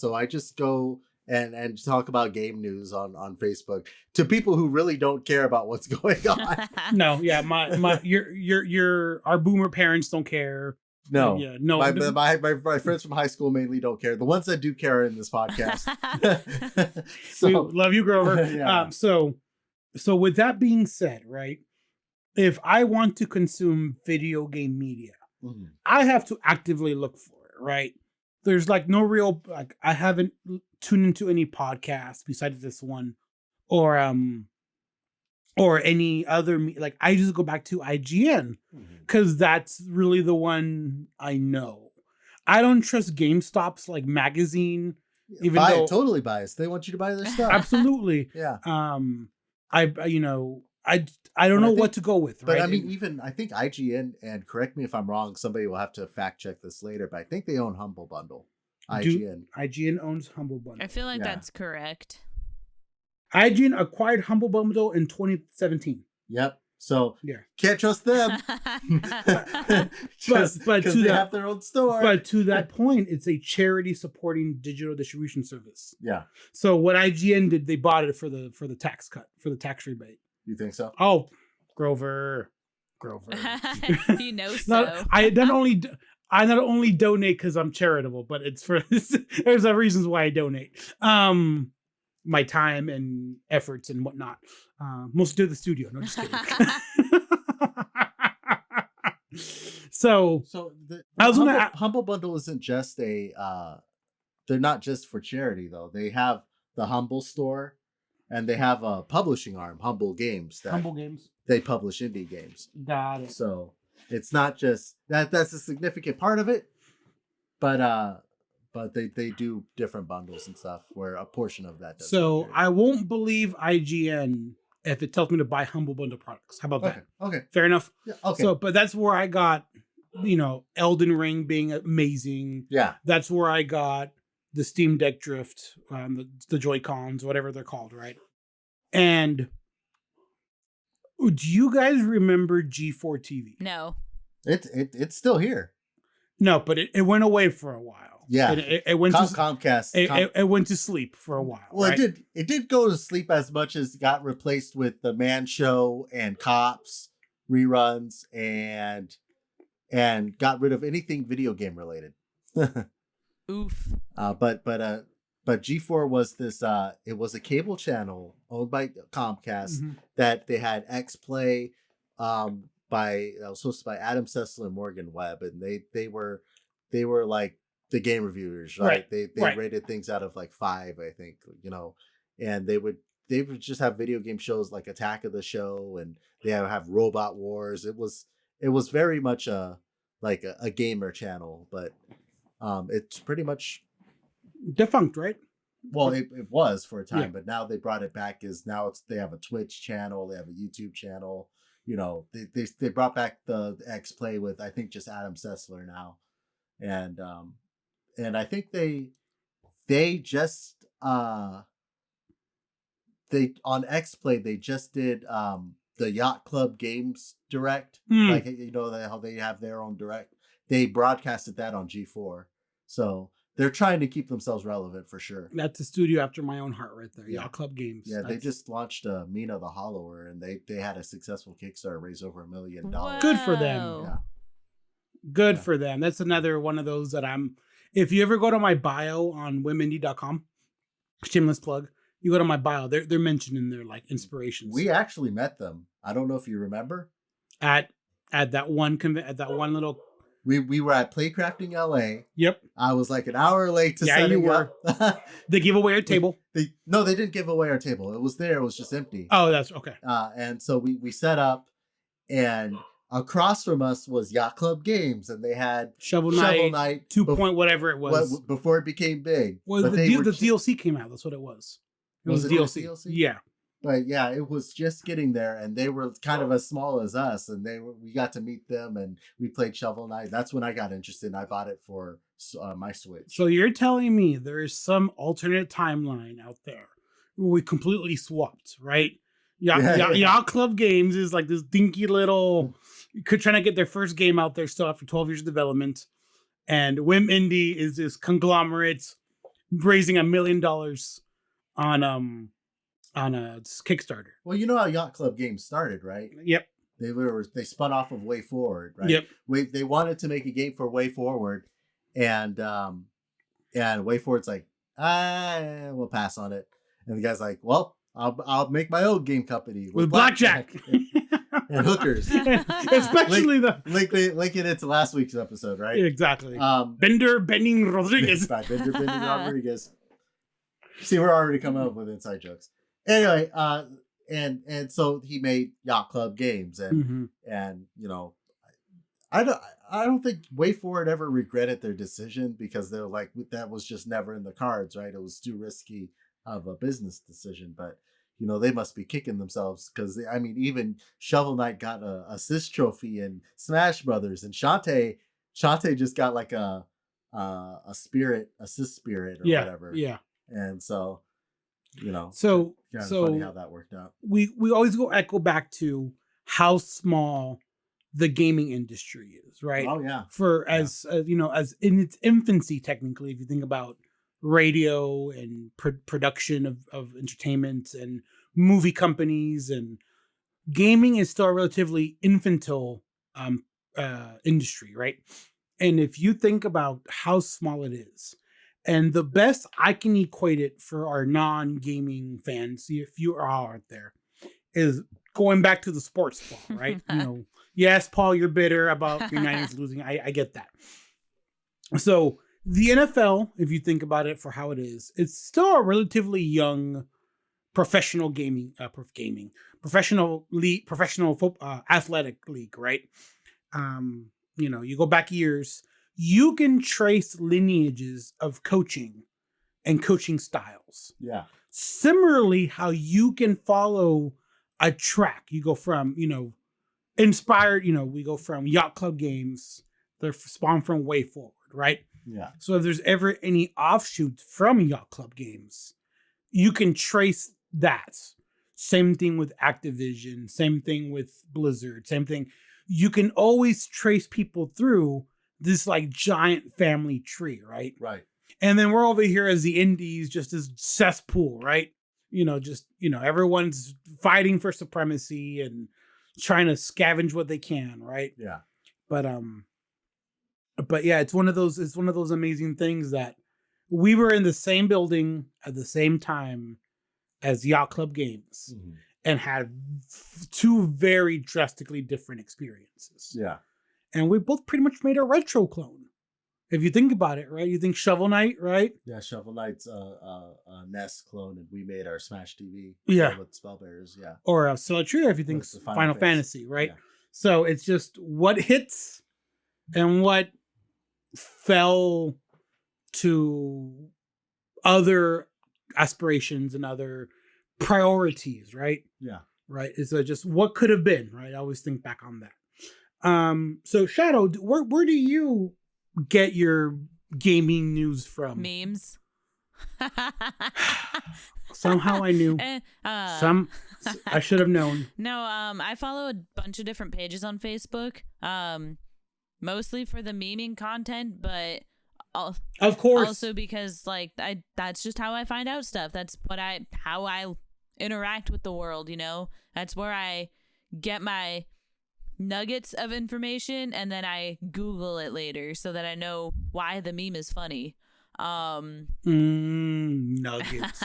So I just go and talk about game news on Facebook to people who really don't care about what's going on.
no, yeah, our boomer parents don't care.
No,
Yeah, no.
my friends from high school mainly don't care. The ones that do care are in this podcast.
We love you, Grover.
Yeah.
So with that being said, right, if I want to consume video game media, I have to actively look for it, right? There's like no real, like, I haven't tuned into any podcasts besides this one, or any other, like, I just go back to IGN because that's really the one I know. I don't trust GameStop's like magazine, even though
totally biased. They want you to buy their stuff.
absolutely.
Yeah.
I don't know what to go with,
But
right?
I mean, even I think IGN, and correct me if I'm wrong, somebody will have to fact check this later, but I think they own Humble Bundle. IGN.
IGN owns Humble Bundle.
I feel like
Yeah.
that's correct.
IGN acquired Humble Bundle in 2017.
Yep. So
Yeah.
can't trust them.
But
Just
to
because they
that-
have their own store.
But to that point, it's a charity supporting digital distribution service.
Yeah.
So what IGN did, they bought it for the tax cut, for the tax rebate.
You think so?
Oh, Grover.
You know
No,
so.
I not only donate because I'm charitable, but it's for there's reasons why I donate. My time and efforts and whatnot. Mostly to the studio. No, just kidding. So
the
I was gonna
Humble Bundle isn't just a they're not just for charity though. They have the Humble store and they have a publishing arm, Humble Games, that
Humble Games.
they publish indie games.
Got it.
So it's not just that's a significant part of it, but they do different bundles and stuff where a portion of that does.
So I won't believe IGN if it tells me to buy Humble Bundle products. How about that?
Okay.
Fair enough.
Yeah, okay.
So, but that's where I got, Elden Ring being amazing.
yeah.
That's where I got the Steam Deck Drift, the Joy-Cons, whatever they're called, right? And do you guys remember G4 TV?
No.
It's still here.
No, but it went away for a while.
Yeah.
It went to
Comcast.
it went to sleep for a while.
Well,
right?
it did go to sleep as much as got replaced with the Man Show and Cops reruns and got rid of anything video game related.
Oof.
But G4 was this it was a cable channel owned by Comcast that they had XPlay that was hosted by Adam Sessler and Morgan Webb, and they were like the game reviewers, right? They rated things out of like 5, I think, and they would just have video game shows like Attack of the Show, and they have Robot Wars. It was very much a gamer channel, but It's pretty much
defunct, right?
well, it was for a time,
Yeah.
but now they brought it back. They have a Twitch channel, they have a YouTube channel. You know, they brought back the XPlay with I think just Adam Sessler now, and I think they just they on XPlay they just did the Yacht Club Games Direct, like you know how they have their own Direct. They broadcasted that on G4, so they're trying to keep themselves relevant for sure.
That's a studio after my own heart, right there.
Yeah.
Yacht Club Games.
Yeah, they just launched Mina the Hollower, and they had a successful Kickstarter, raised over $1 million.
Good for them.
Whoa.
Yeah.
Good
Yeah.
for them. That's another one of those that if you ever go to my bio on whimindie.com, shameless plug, you go to my bio, they're mentioned in their like inspirations.
We actually met them. I don't know if you remember.
At that one little.
We were at Playcrafting LA.
Yep.
I was like an hour late to
Yeah,
setting
you were.
up.
They give away a table.
They didn't give away our table. It was there. It was just empty.
Oh, that's okay.
And so we set up, and across from us was Yacht Club Games, and they had
Shovel
Shovel
Knight,
Knight
2 point whatever it was.
before it became big.
Well,
But
the DLC came out. That's what it was. It was
it
DLC.
DLC?
Yeah.
But yeah, it was just getting there, and they were kind of as small as us, and we got to meet them, and we played Shovel Knight. That's when I got interested, and I bought it for my Switch.
So you're telling me there is some alternate timeline out there where we completely swapped, right? Yacht Club Games is like this dinky little, trying to get their first game out there still after 12 years of development, and whimindie is this conglomerate raising $1 million on a Kickstarter.
Well, you know how Yacht Club Games started, right?
Yep.
They spun off of Way Forward, right?
Yep.
They wanted to make a game for Way Forward, and Way Forward's like, we'll pass on it. And the guy's like, well, I'll make my own game company
with blackjack
and hookers.
Especially
linking it to last week's episode, right?
Exactly. Bender Bending Rodriguez.
By Bender Bending Rodriguez. See, we're already coming up with inside jokes. Anyway, and so he made Yacht Club Games, and you know, I don't think Way Forward ever regretted their decision, because they're like, that was just never in the cards, right? It was too risky of a business decision, but you know, they must be kicking themselves, because I mean, even Shovel Knight got a assist trophy in Smash Brothers, and Shantae just got like a assist spirit or whatever.
Yeah.
And so, you know,
so
funny how that worked out.
We always echo back to how small the gaming industry is, right?
Oh yeah.
As you know, as in its infancy, technically, if you think about radio and production of entertainment and movie companies, and gaming is still a relatively infantile industry, right? And if you think about how small it is, and the best I can equate it for our non-gaming fans, if you are out there, is going back to the sports ball, right? You know, yes, Paul, you're bitter about your Niners losing. I get that. So the NFL, if you think about it for how it is, it's still a relatively young professional athletic league, right? You know, you go back years, you can trace lineages of coaching and coaching styles.
Yeah.
Similarly, how you can follow a track. You go from, you know, inspired, you know, we go from Yacht Club Games, they're spawned from Way Forward, right?
Yeah.
So if there's ever any offshoots from Yacht Club Games, you can trace that. Same thing with Activision, same thing with Blizzard, same thing. You can always trace people through this like giant family tree, right?
Right.
And then we're over here as the indies, just as cesspool, right? You know, just, you know, everyone's fighting for supremacy and trying to scavenge what they can, right?
Yeah.
But yeah, it's one of those amazing things that we were in the same building at the same time as Yacht Club Games and had two very drastically different experiences.
Yeah.
And we both pretty much made a retro clone. If you think about it, right? You think Shovel Knight, right?
Yeah, Shovel Knight's a NES clone, and we made our Smash TV.
Yeah.
With Spellbearers, yeah.
Or Celatria, if you think Final Fantasy, right? Yeah. So it's just what hits and what fell to other aspirations and other priorities, right?
Yeah.
Right. It's just what could have been, right? I always think back on that. So Shadoe, where do you get your gaming news from?
Memes.
Somehow I knew. I should have known.
No, I follow a bunch of different pages on Facebook. Mostly for the memeing content, but
of course,
also because like that's just how I find out stuff. That's how I interact with the world, you know? That's where I get my nuggets of information, and then I Google it later so that I know why the meme is funny.
Nuggets.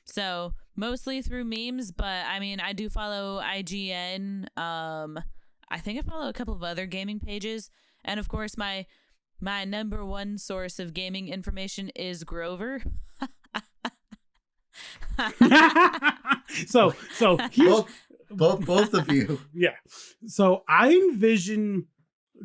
So mostly through memes, but I mean, I do follow IGN. I think I follow a couple of other gaming pages, and of course my number one source of gaming information is Grover.
so
both of you.
Yeah. So I envision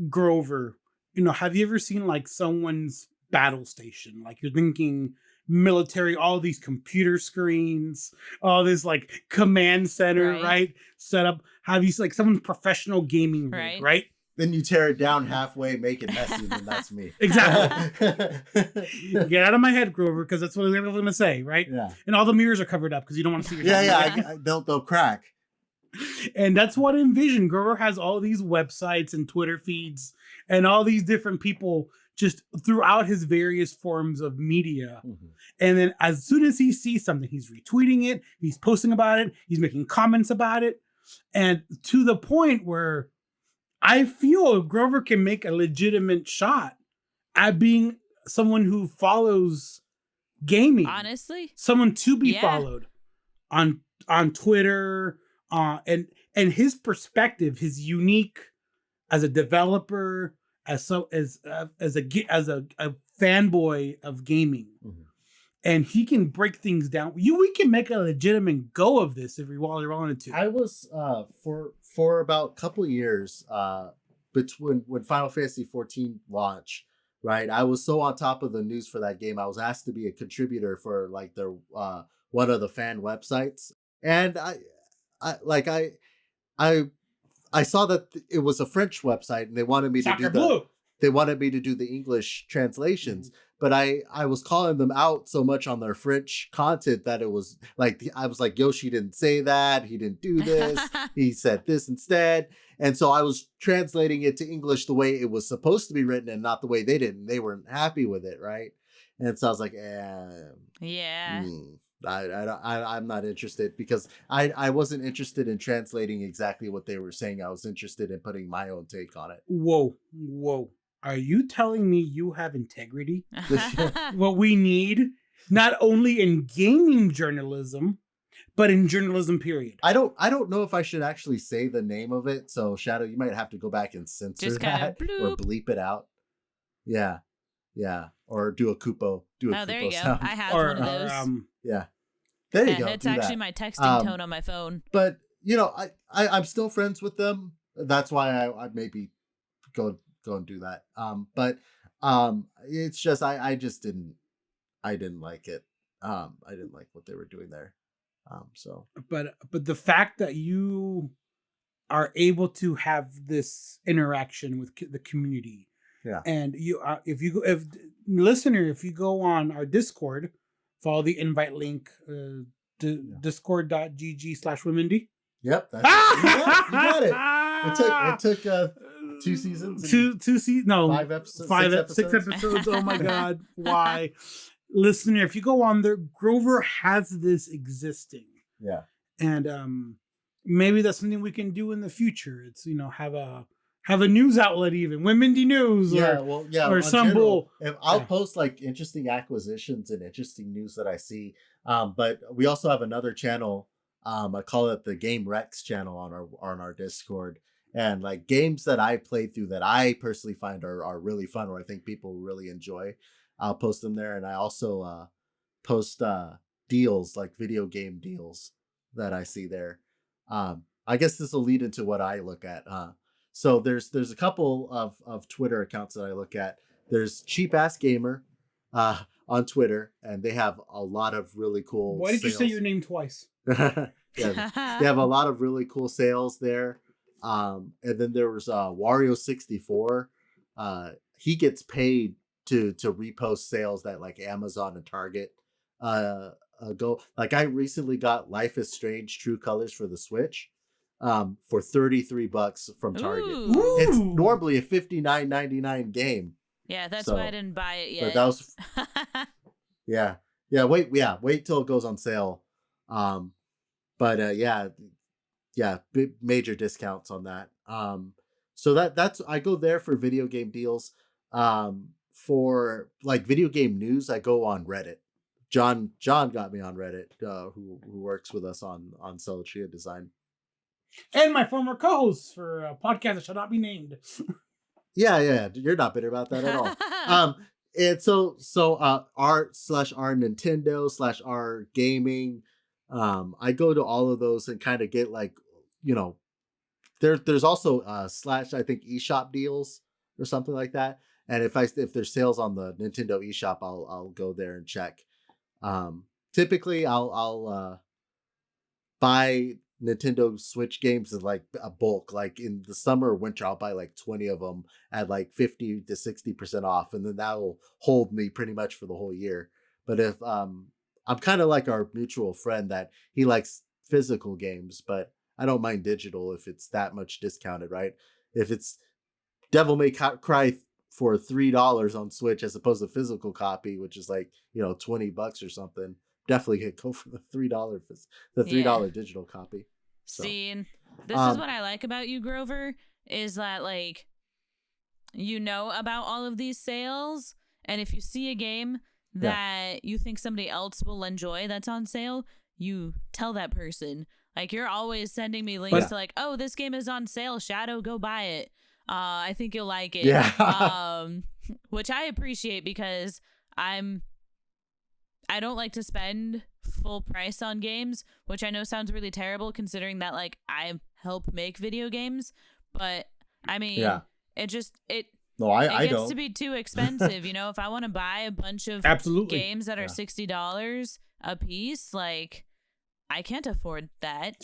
Grover. You know, have you ever seen like someone's battle station? Like you're thinking military, all these computer screens, all this like command center, right? Set up. Have you like someone's professional gaming rig, right?
Then you tear it down halfway, make it messy, then that's me.
Exactly. Get out of my head, Grover, because that's what I'm going to say, right?
Yeah.
And all the mirrors are covered up because you don't want to see your
they'll crack.
And that's what I envision. Grover has all these websites and Twitter feeds and all these different people just throughout his various forms of media. Mm-hmm. And then as soon as he sees something, he's retweeting it, he's posting about it, he's making comments about it. And to the point where I feel Grover can make a legitimate shot at being someone who follows gaming.
Honestly,
someone to be followed on Twitter, and his perspective, his unique as a developer, as a fanboy of gaming, and he can break things down. We can make a legitimate go of this if we wanted to.
I was for about a couple of years between when Final Fantasy 14 launched, right? I was so on top of the news for that game. I was asked to be a contributor for like their one of the fan websites, and I saw that it was a French website, and they wanted me to do the English translations. Mm-hmm. But I was calling them out so much on their French content that it was like, I was like, Yoshi didn't say that. He didn't do this. He said this instead. And so I was translating it to English the way it was supposed to be written and not the way they did. And they weren't happy with it, right? And so I was like, I'm not interested, because I wasn't interested in translating exactly what they were saying. I was interested in putting my own take on it.
Whoa. Are you telling me you have integrity? What we need, not only in gaming journalism, but in journalism, period.
I don't know if I should actually say the name of it. So Shadoe, you might have to go back and censor that or bleep it out. Yeah. Or do a Kupo.
There you go. I have one of those.
Yeah. There you go.
It's actually my texting tone on my phone.
But you know, I'm still friends with them. That's why I maybe go and do that. But it's just I didn't like it. I didn't like what they were doing there.
But the fact that you are able to have this interaction with the community, and you if you go on our Discord, follow the invite link, discord.gg/whimindie.
Yep, you got it. It took 2 seasons.
2 seasons. No,
5 episodes.
6 episodes. Oh my God, why? Listener, if you go on there, Grover has this existing.
Yeah.
And maybe that's something we can do in the future. It's, have a news outlet, even whimindie news. Or some bull.
I'll post like interesting acquisitions and interesting news that I see. But we also have another channel. I call it the Game Rex channel on our Discord. And like games that I played through that I personally find are really fun, or I think people really enjoy, I'll post them there. And I also post deals, like video game deals that I see there. I guess this will lead into what I look at. So there's a couple of Twitter accounts that I look at. there's Cheap Ass Gamer on Twitter, and they have a lot of really cool.
Why did
sales.
you say your name twice?
Yeah, they have a lot of really cool sales there. And then there was Wario 64. He gets paid to repost sales that like Amazon and Target go. Like I recently got Life is Strange True Colors for the Switch for $33 from Target.
Ooh.
It's normally a $59.99 game.
Yeah, that's
So,
why I didn't buy it yet.
But that was yeah. Wait till it goes on sale. Big major discounts on that. So that's I go there for video game deals. For like video game news, I go on Reddit. John got me on Reddit, who works with us on Celatria Design. And
my former co-host for a podcast that shall not be named.
Yeah, you're not bitter about that at all. And so r/r Nintendo /r gaming. I go to all of those and kind of get like, there's also / I think eShop deals or something like that. And if there's sales on the Nintendo eShop, I'll go there and check. Typically I'll buy Nintendo Switch games in like a bulk. Like in the summer or winter, I'll buy like 20 of them at like 50 to 60% off, and then that will hold me pretty much for the whole year. But if I'm kind of like our mutual friend that he likes physical games, but I don't mind digital if it's that much discounted, right? If it's Devil May Cry for $3 on Switch as opposed to physical copy, which is like, $20 or something, definitely could go for the $3 digital copy. So,
See, this is what I like about you, Grover, is that like about all of these sales, and if you see a game that you think somebody else will enjoy that's on sale, you tell that person. Like, you're always sending me links to like, oh, this game is on sale, Shadoe, go buy it. I think you'll like it.
Yeah.
Which I appreciate, because I don't like to spend full price on games, which I know sounds really terrible considering that like I help make video games, but I mean, it gets to be too expensive. If I want to buy a bunch of games that are $60 a piece, like I can't afford that.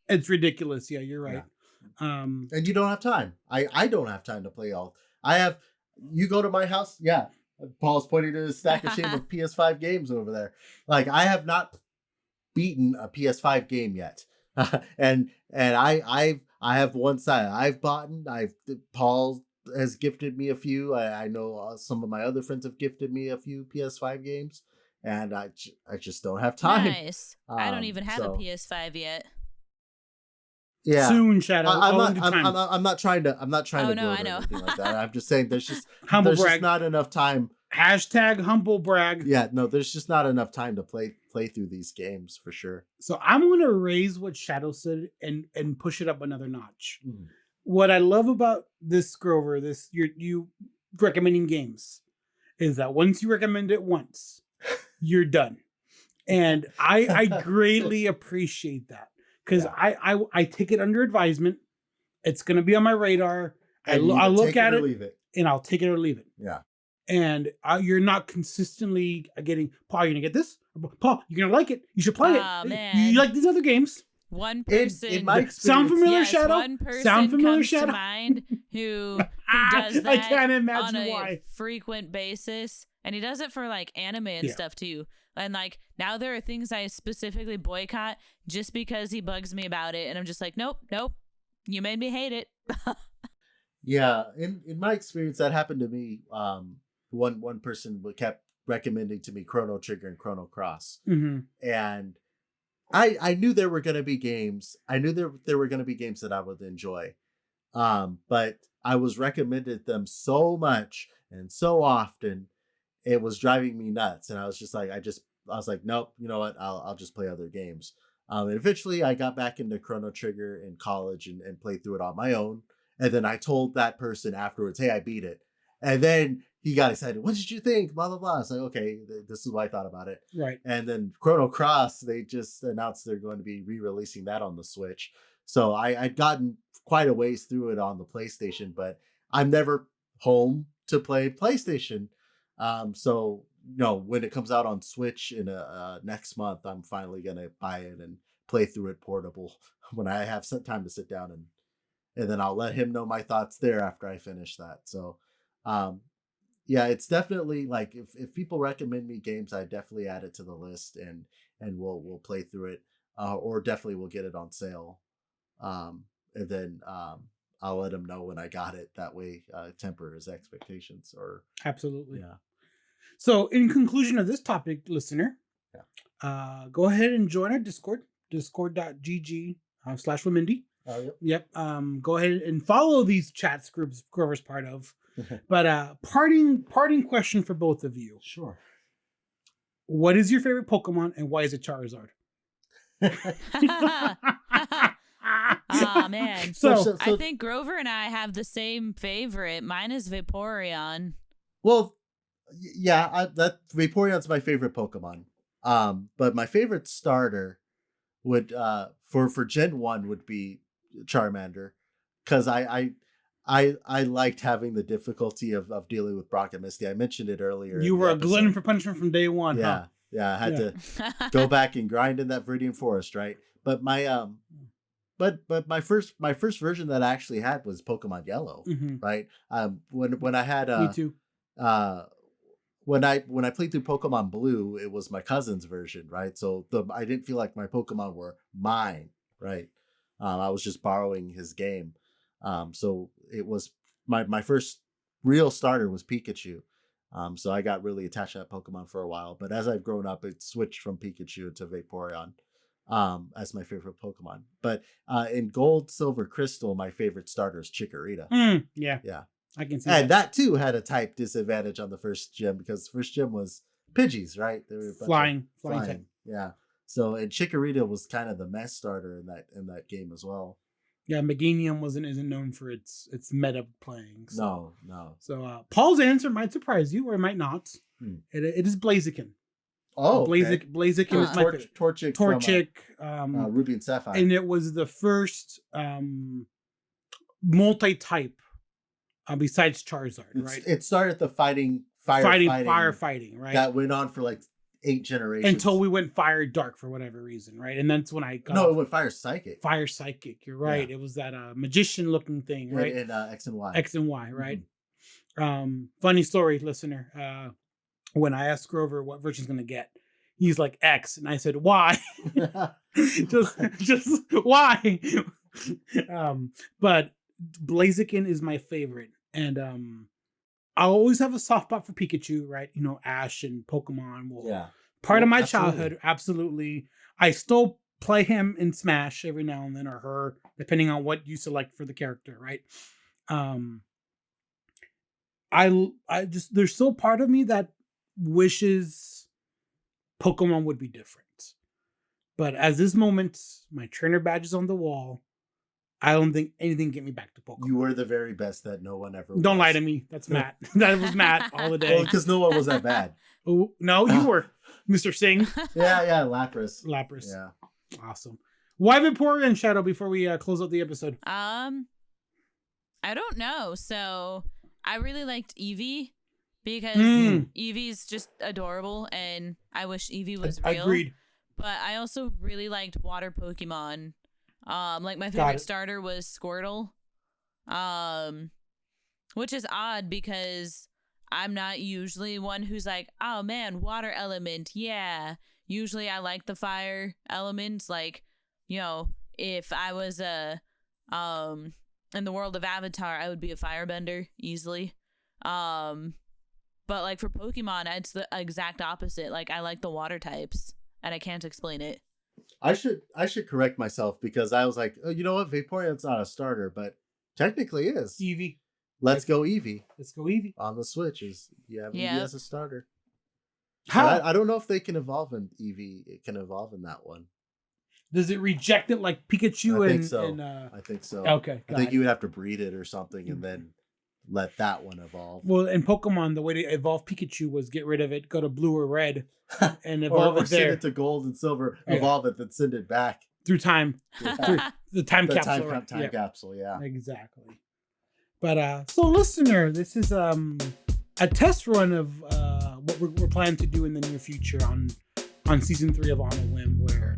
It's ridiculous. Yeah, you're right.
Yeah. And you don't have time. I don't have time to play all. You go to my house. Yeah. Paul's pointing to a stack of shame of PS5 games over there. Like, I have not beaten a PS5 game yet. and I have one side I've bought. Paul has gifted me a few. I know some of my other friends have gifted me a few PS5 games, and I just don't have time.
Nice. I don't even have a PS5 yet.
Yeah. Soon, Shadoe.
I'm not trying to.
Oh, no, I know.
Anything like that. I'm just saying there's just
just
not enough time.
Hashtag humble brag.
Yeah, no, there's just not enough time to play through these games for sure.
So I'm gonna raise what Shadoe said and push it up another notch. What I love about this, Grover, you recommending games, is that once you recommend it once, you're done. And I greatly appreciate that. Because I take it under advisement. It's going to be on my radar. I'll look at it, and I'll take it or leave it.
Yeah.
And you're not consistently getting, Paul, you're going to get this? Paul, you're going to like it. You should play it.
Man.
You like these other games.
One person.
In my experience,
sound familiar, Shadoe?
One person comes to mind who does that
I can't imagine
on a
why.
frequent basis. And he does it for like anime and stuff too. And like now there are things I specifically boycott just because he bugs me about it. And I'm just like, nope. You made me hate it.
Yeah. In my experience, that happened to me. One person kept recommending to me Chrono Trigger and Chrono Cross.
Mm-hmm.
And I knew there were going to be games. I knew there were going to be games that I would enjoy. But I was recommended them so much and so often, it was driving me nuts. And I was just like, I was like, nope, you know what? I'll just play other games. And eventually I got back into Chrono Trigger in college and played through it on my own. And then I told that person afterwards, hey, I beat it. And then he got excited. What did you think? Blah, blah, blah. It's like, okay, this is what I thought about it.
Right.
And then Chrono Cross, they just announced they're going to be re-releasing that on the Switch. So I'd gotten quite a ways through it on the PlayStation, but I'm never home to play PlayStation. So when it comes out on Switch in next month, I'm finally gonna buy it and play through it portable when I have some time to sit down, and then I'll let him know my thoughts there after I finish that. So yeah, it's definitely like if people recommend me games, I definitely add it to the list, and we'll play through it, or definitely we'll get it on sale, and then I'll let him know when I got it. That way, temper his expectations. Or
Absolutely.
yeah.
So, in conclusion of this topic, listener, go ahead and join our Discord, discord.gg/whimindie. Yep. Go ahead and follow these chats groups Grover's part of. But parting question for both of you.
Sure.
What is your favorite Pokemon and why is it Charizard?
Oh man.
So
I think Grover and I have the same favorite. Mine is Vaporeon.
Well, yeah, that Vaporeon's my favorite Pokemon. But my favorite starter would for Gen 1 would be Charmander, because I liked having the difficulty of dealing with Brock and Misty. I mentioned it earlier.
You were a glutton for punishment from day one.
Yeah,
huh?
yeah. I had to go back and grind in that Viridian Forest, right? But my but my first version that I actually had was Pokemon Yellow, right? When I had
Me too.
When I played through Pokemon Blue, it was my cousin's version, right? So I didn't feel like my Pokemon were mine, right? I was just borrowing his game. So it was my first real starter was Pikachu. So I got really attached to that Pokemon for a while. But as I've grown up, it switched from Pikachu to Vaporeon as my favorite Pokemon. But in Gold, Silver, Crystal, my favorite starter is Chikorita.
Yeah. I can see
and that too had a type disadvantage on the first gym, because first gym was Pidgeys, right? They were
flying type.
Yeah. So, and Chikorita was kind of the mess starter in that game as well.
Yeah, Meganium isn't known for its meta playing. So.
No.
So Paul's answer might surprise you, or it might not. It is Blaziken.
Oh, okay.
Blaziken is my favorite.
Torchic from, Ruby and Sapphire.
And it was the first multi-type besides Charizard, right?
It started the firefighting,
right?
That went on for like 8 generations.
Until we went Fire Dark for whatever reason, right? And that's when I got...
No, it went Fire Psychic.
Fire Psychic, you're right. Yeah. It was that magician-looking thing, right?
And X and Y.
X and Y, right? Funny story, listener. When I asked Grover what version's going to get, he's like, X. And I said, why? just why? But Blaziken is my favorite. And I'll always have a soft spot for Pikachu, right? Ash and Pokemon. Part of my childhood, absolutely. I still play him in Smash every now and then, or her, depending on what you select for the character, right? I just, there's still part of me that wishes Pokemon would be different. But as this moment, my trainer badge is on the wall. I don't think anything can get me back to Pokemon.
You were the very best that no one ever was.
Don't lie to me. That's Matt. That was Matt all the day.
Well, because no one was that bad.
Oh, no, you were. Mr. Singh.
Yeah, Lapras.
Yeah. Awesome. Why Vaporeon and Shadoe before we close out the episode?
I don't know. So I really liked Eevee because Eevee's just adorable and I wish Eevee was real.
Agreed.
But I also really liked water Pokemon. Like my favorite starter was Squirtle. Which is odd because I'm not usually one who's like, oh man, water element, yeah. Usually I like the fire elements, like, if I was in the world of Avatar, I would be a firebender easily. But like for Pokemon, it's the exact opposite. Like I like the water types and I can't explain it.
I should correct myself because I was like, oh, you know what? Vaporeon's not a starter, but technically is.
Eevee.
Let's go Eevee.
On
the Switch Eevee as a starter.
How?
I don't know if they can evolve in Eevee. It can evolve in that one.
Does it reject it like Pikachu?
I think so. I think so.
Okay.
I think you would have to breed it or something and then let that one evolve.
Well, in Pokemon, the way to evolve Pikachu was get rid of it, go to blue or red, and evolve
or
it there.
Send it to gold and silver, evolve it, then send it back.
Through time. Through the time capsule.
Time capsule, yeah.
Exactly. But so listener, this is a test run of what we're planning to do in the near future on season 3 of On a Whim, where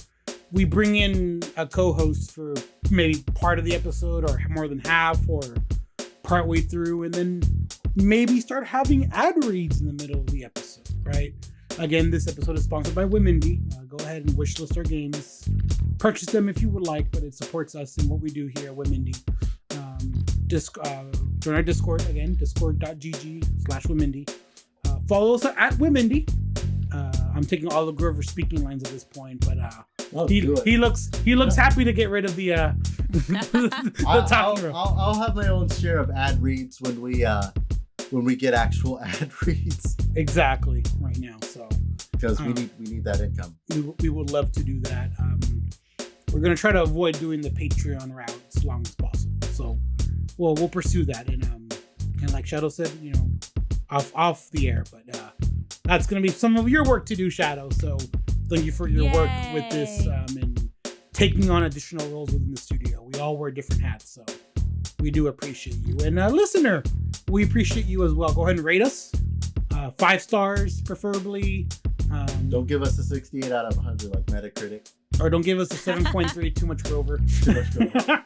we bring in a co-host for maybe part of the episode or more than half or partway through, and then maybe start having ad reads in the middle of the episode, right? Again, this episode is sponsored by whimindie. Go ahead and wishlist our games. Purchase them if you would like, but it supports us in what we do here at whimindie. Join our Discord, again, discord.gg/whimindie. Follow us at whimindie. I'm taking all the Grover speaking lines at this point, but he looks happy to get rid of the talking room.
I'll have my own share of ad reads when we get actual ad reads.
Exactly, right now. So
because we need that income.
We would love to do that. We're gonna try to avoid doing the Patreon route as long as possible. So we'll pursue that, and like Shadoe said, off the air, but that's gonna be some of your work to do, Shadoe. So thank you for your work with this and taking on additional roles within the studio. We all wear different hats, so we do appreciate you. And listener, we appreciate you as well. Go ahead and rate us. 5 stars, preferably.
Don't give us a 68 out of 100 like Metacritic.
Or don't give us a 7.3, too much Grover.
Too much Grover.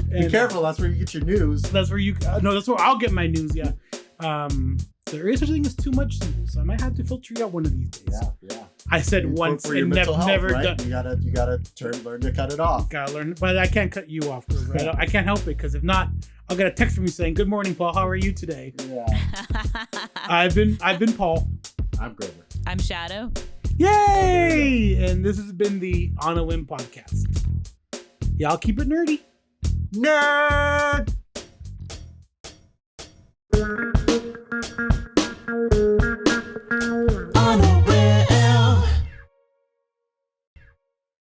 Be careful, that's where you get your news.
That's where that's where I'll get my news, yeah. There is such a thing as too much news, so I might have to filter you out one of these days.
Yeah.
I said once
for your
and
mental health,
never
right?
done.
You gotta learn to cut it off.
Gotta learn, but I can't cut you off, Grover. I can't help it, because if not, I'll get a text from you saying, "Good morning, Paul. How are you today?"
Yeah.
I've been Paul.
I'm Grover.
I'm Shadoe.
Yay! And this has been the On a Whim podcast. Y'all keep it nerdy.
Nerd!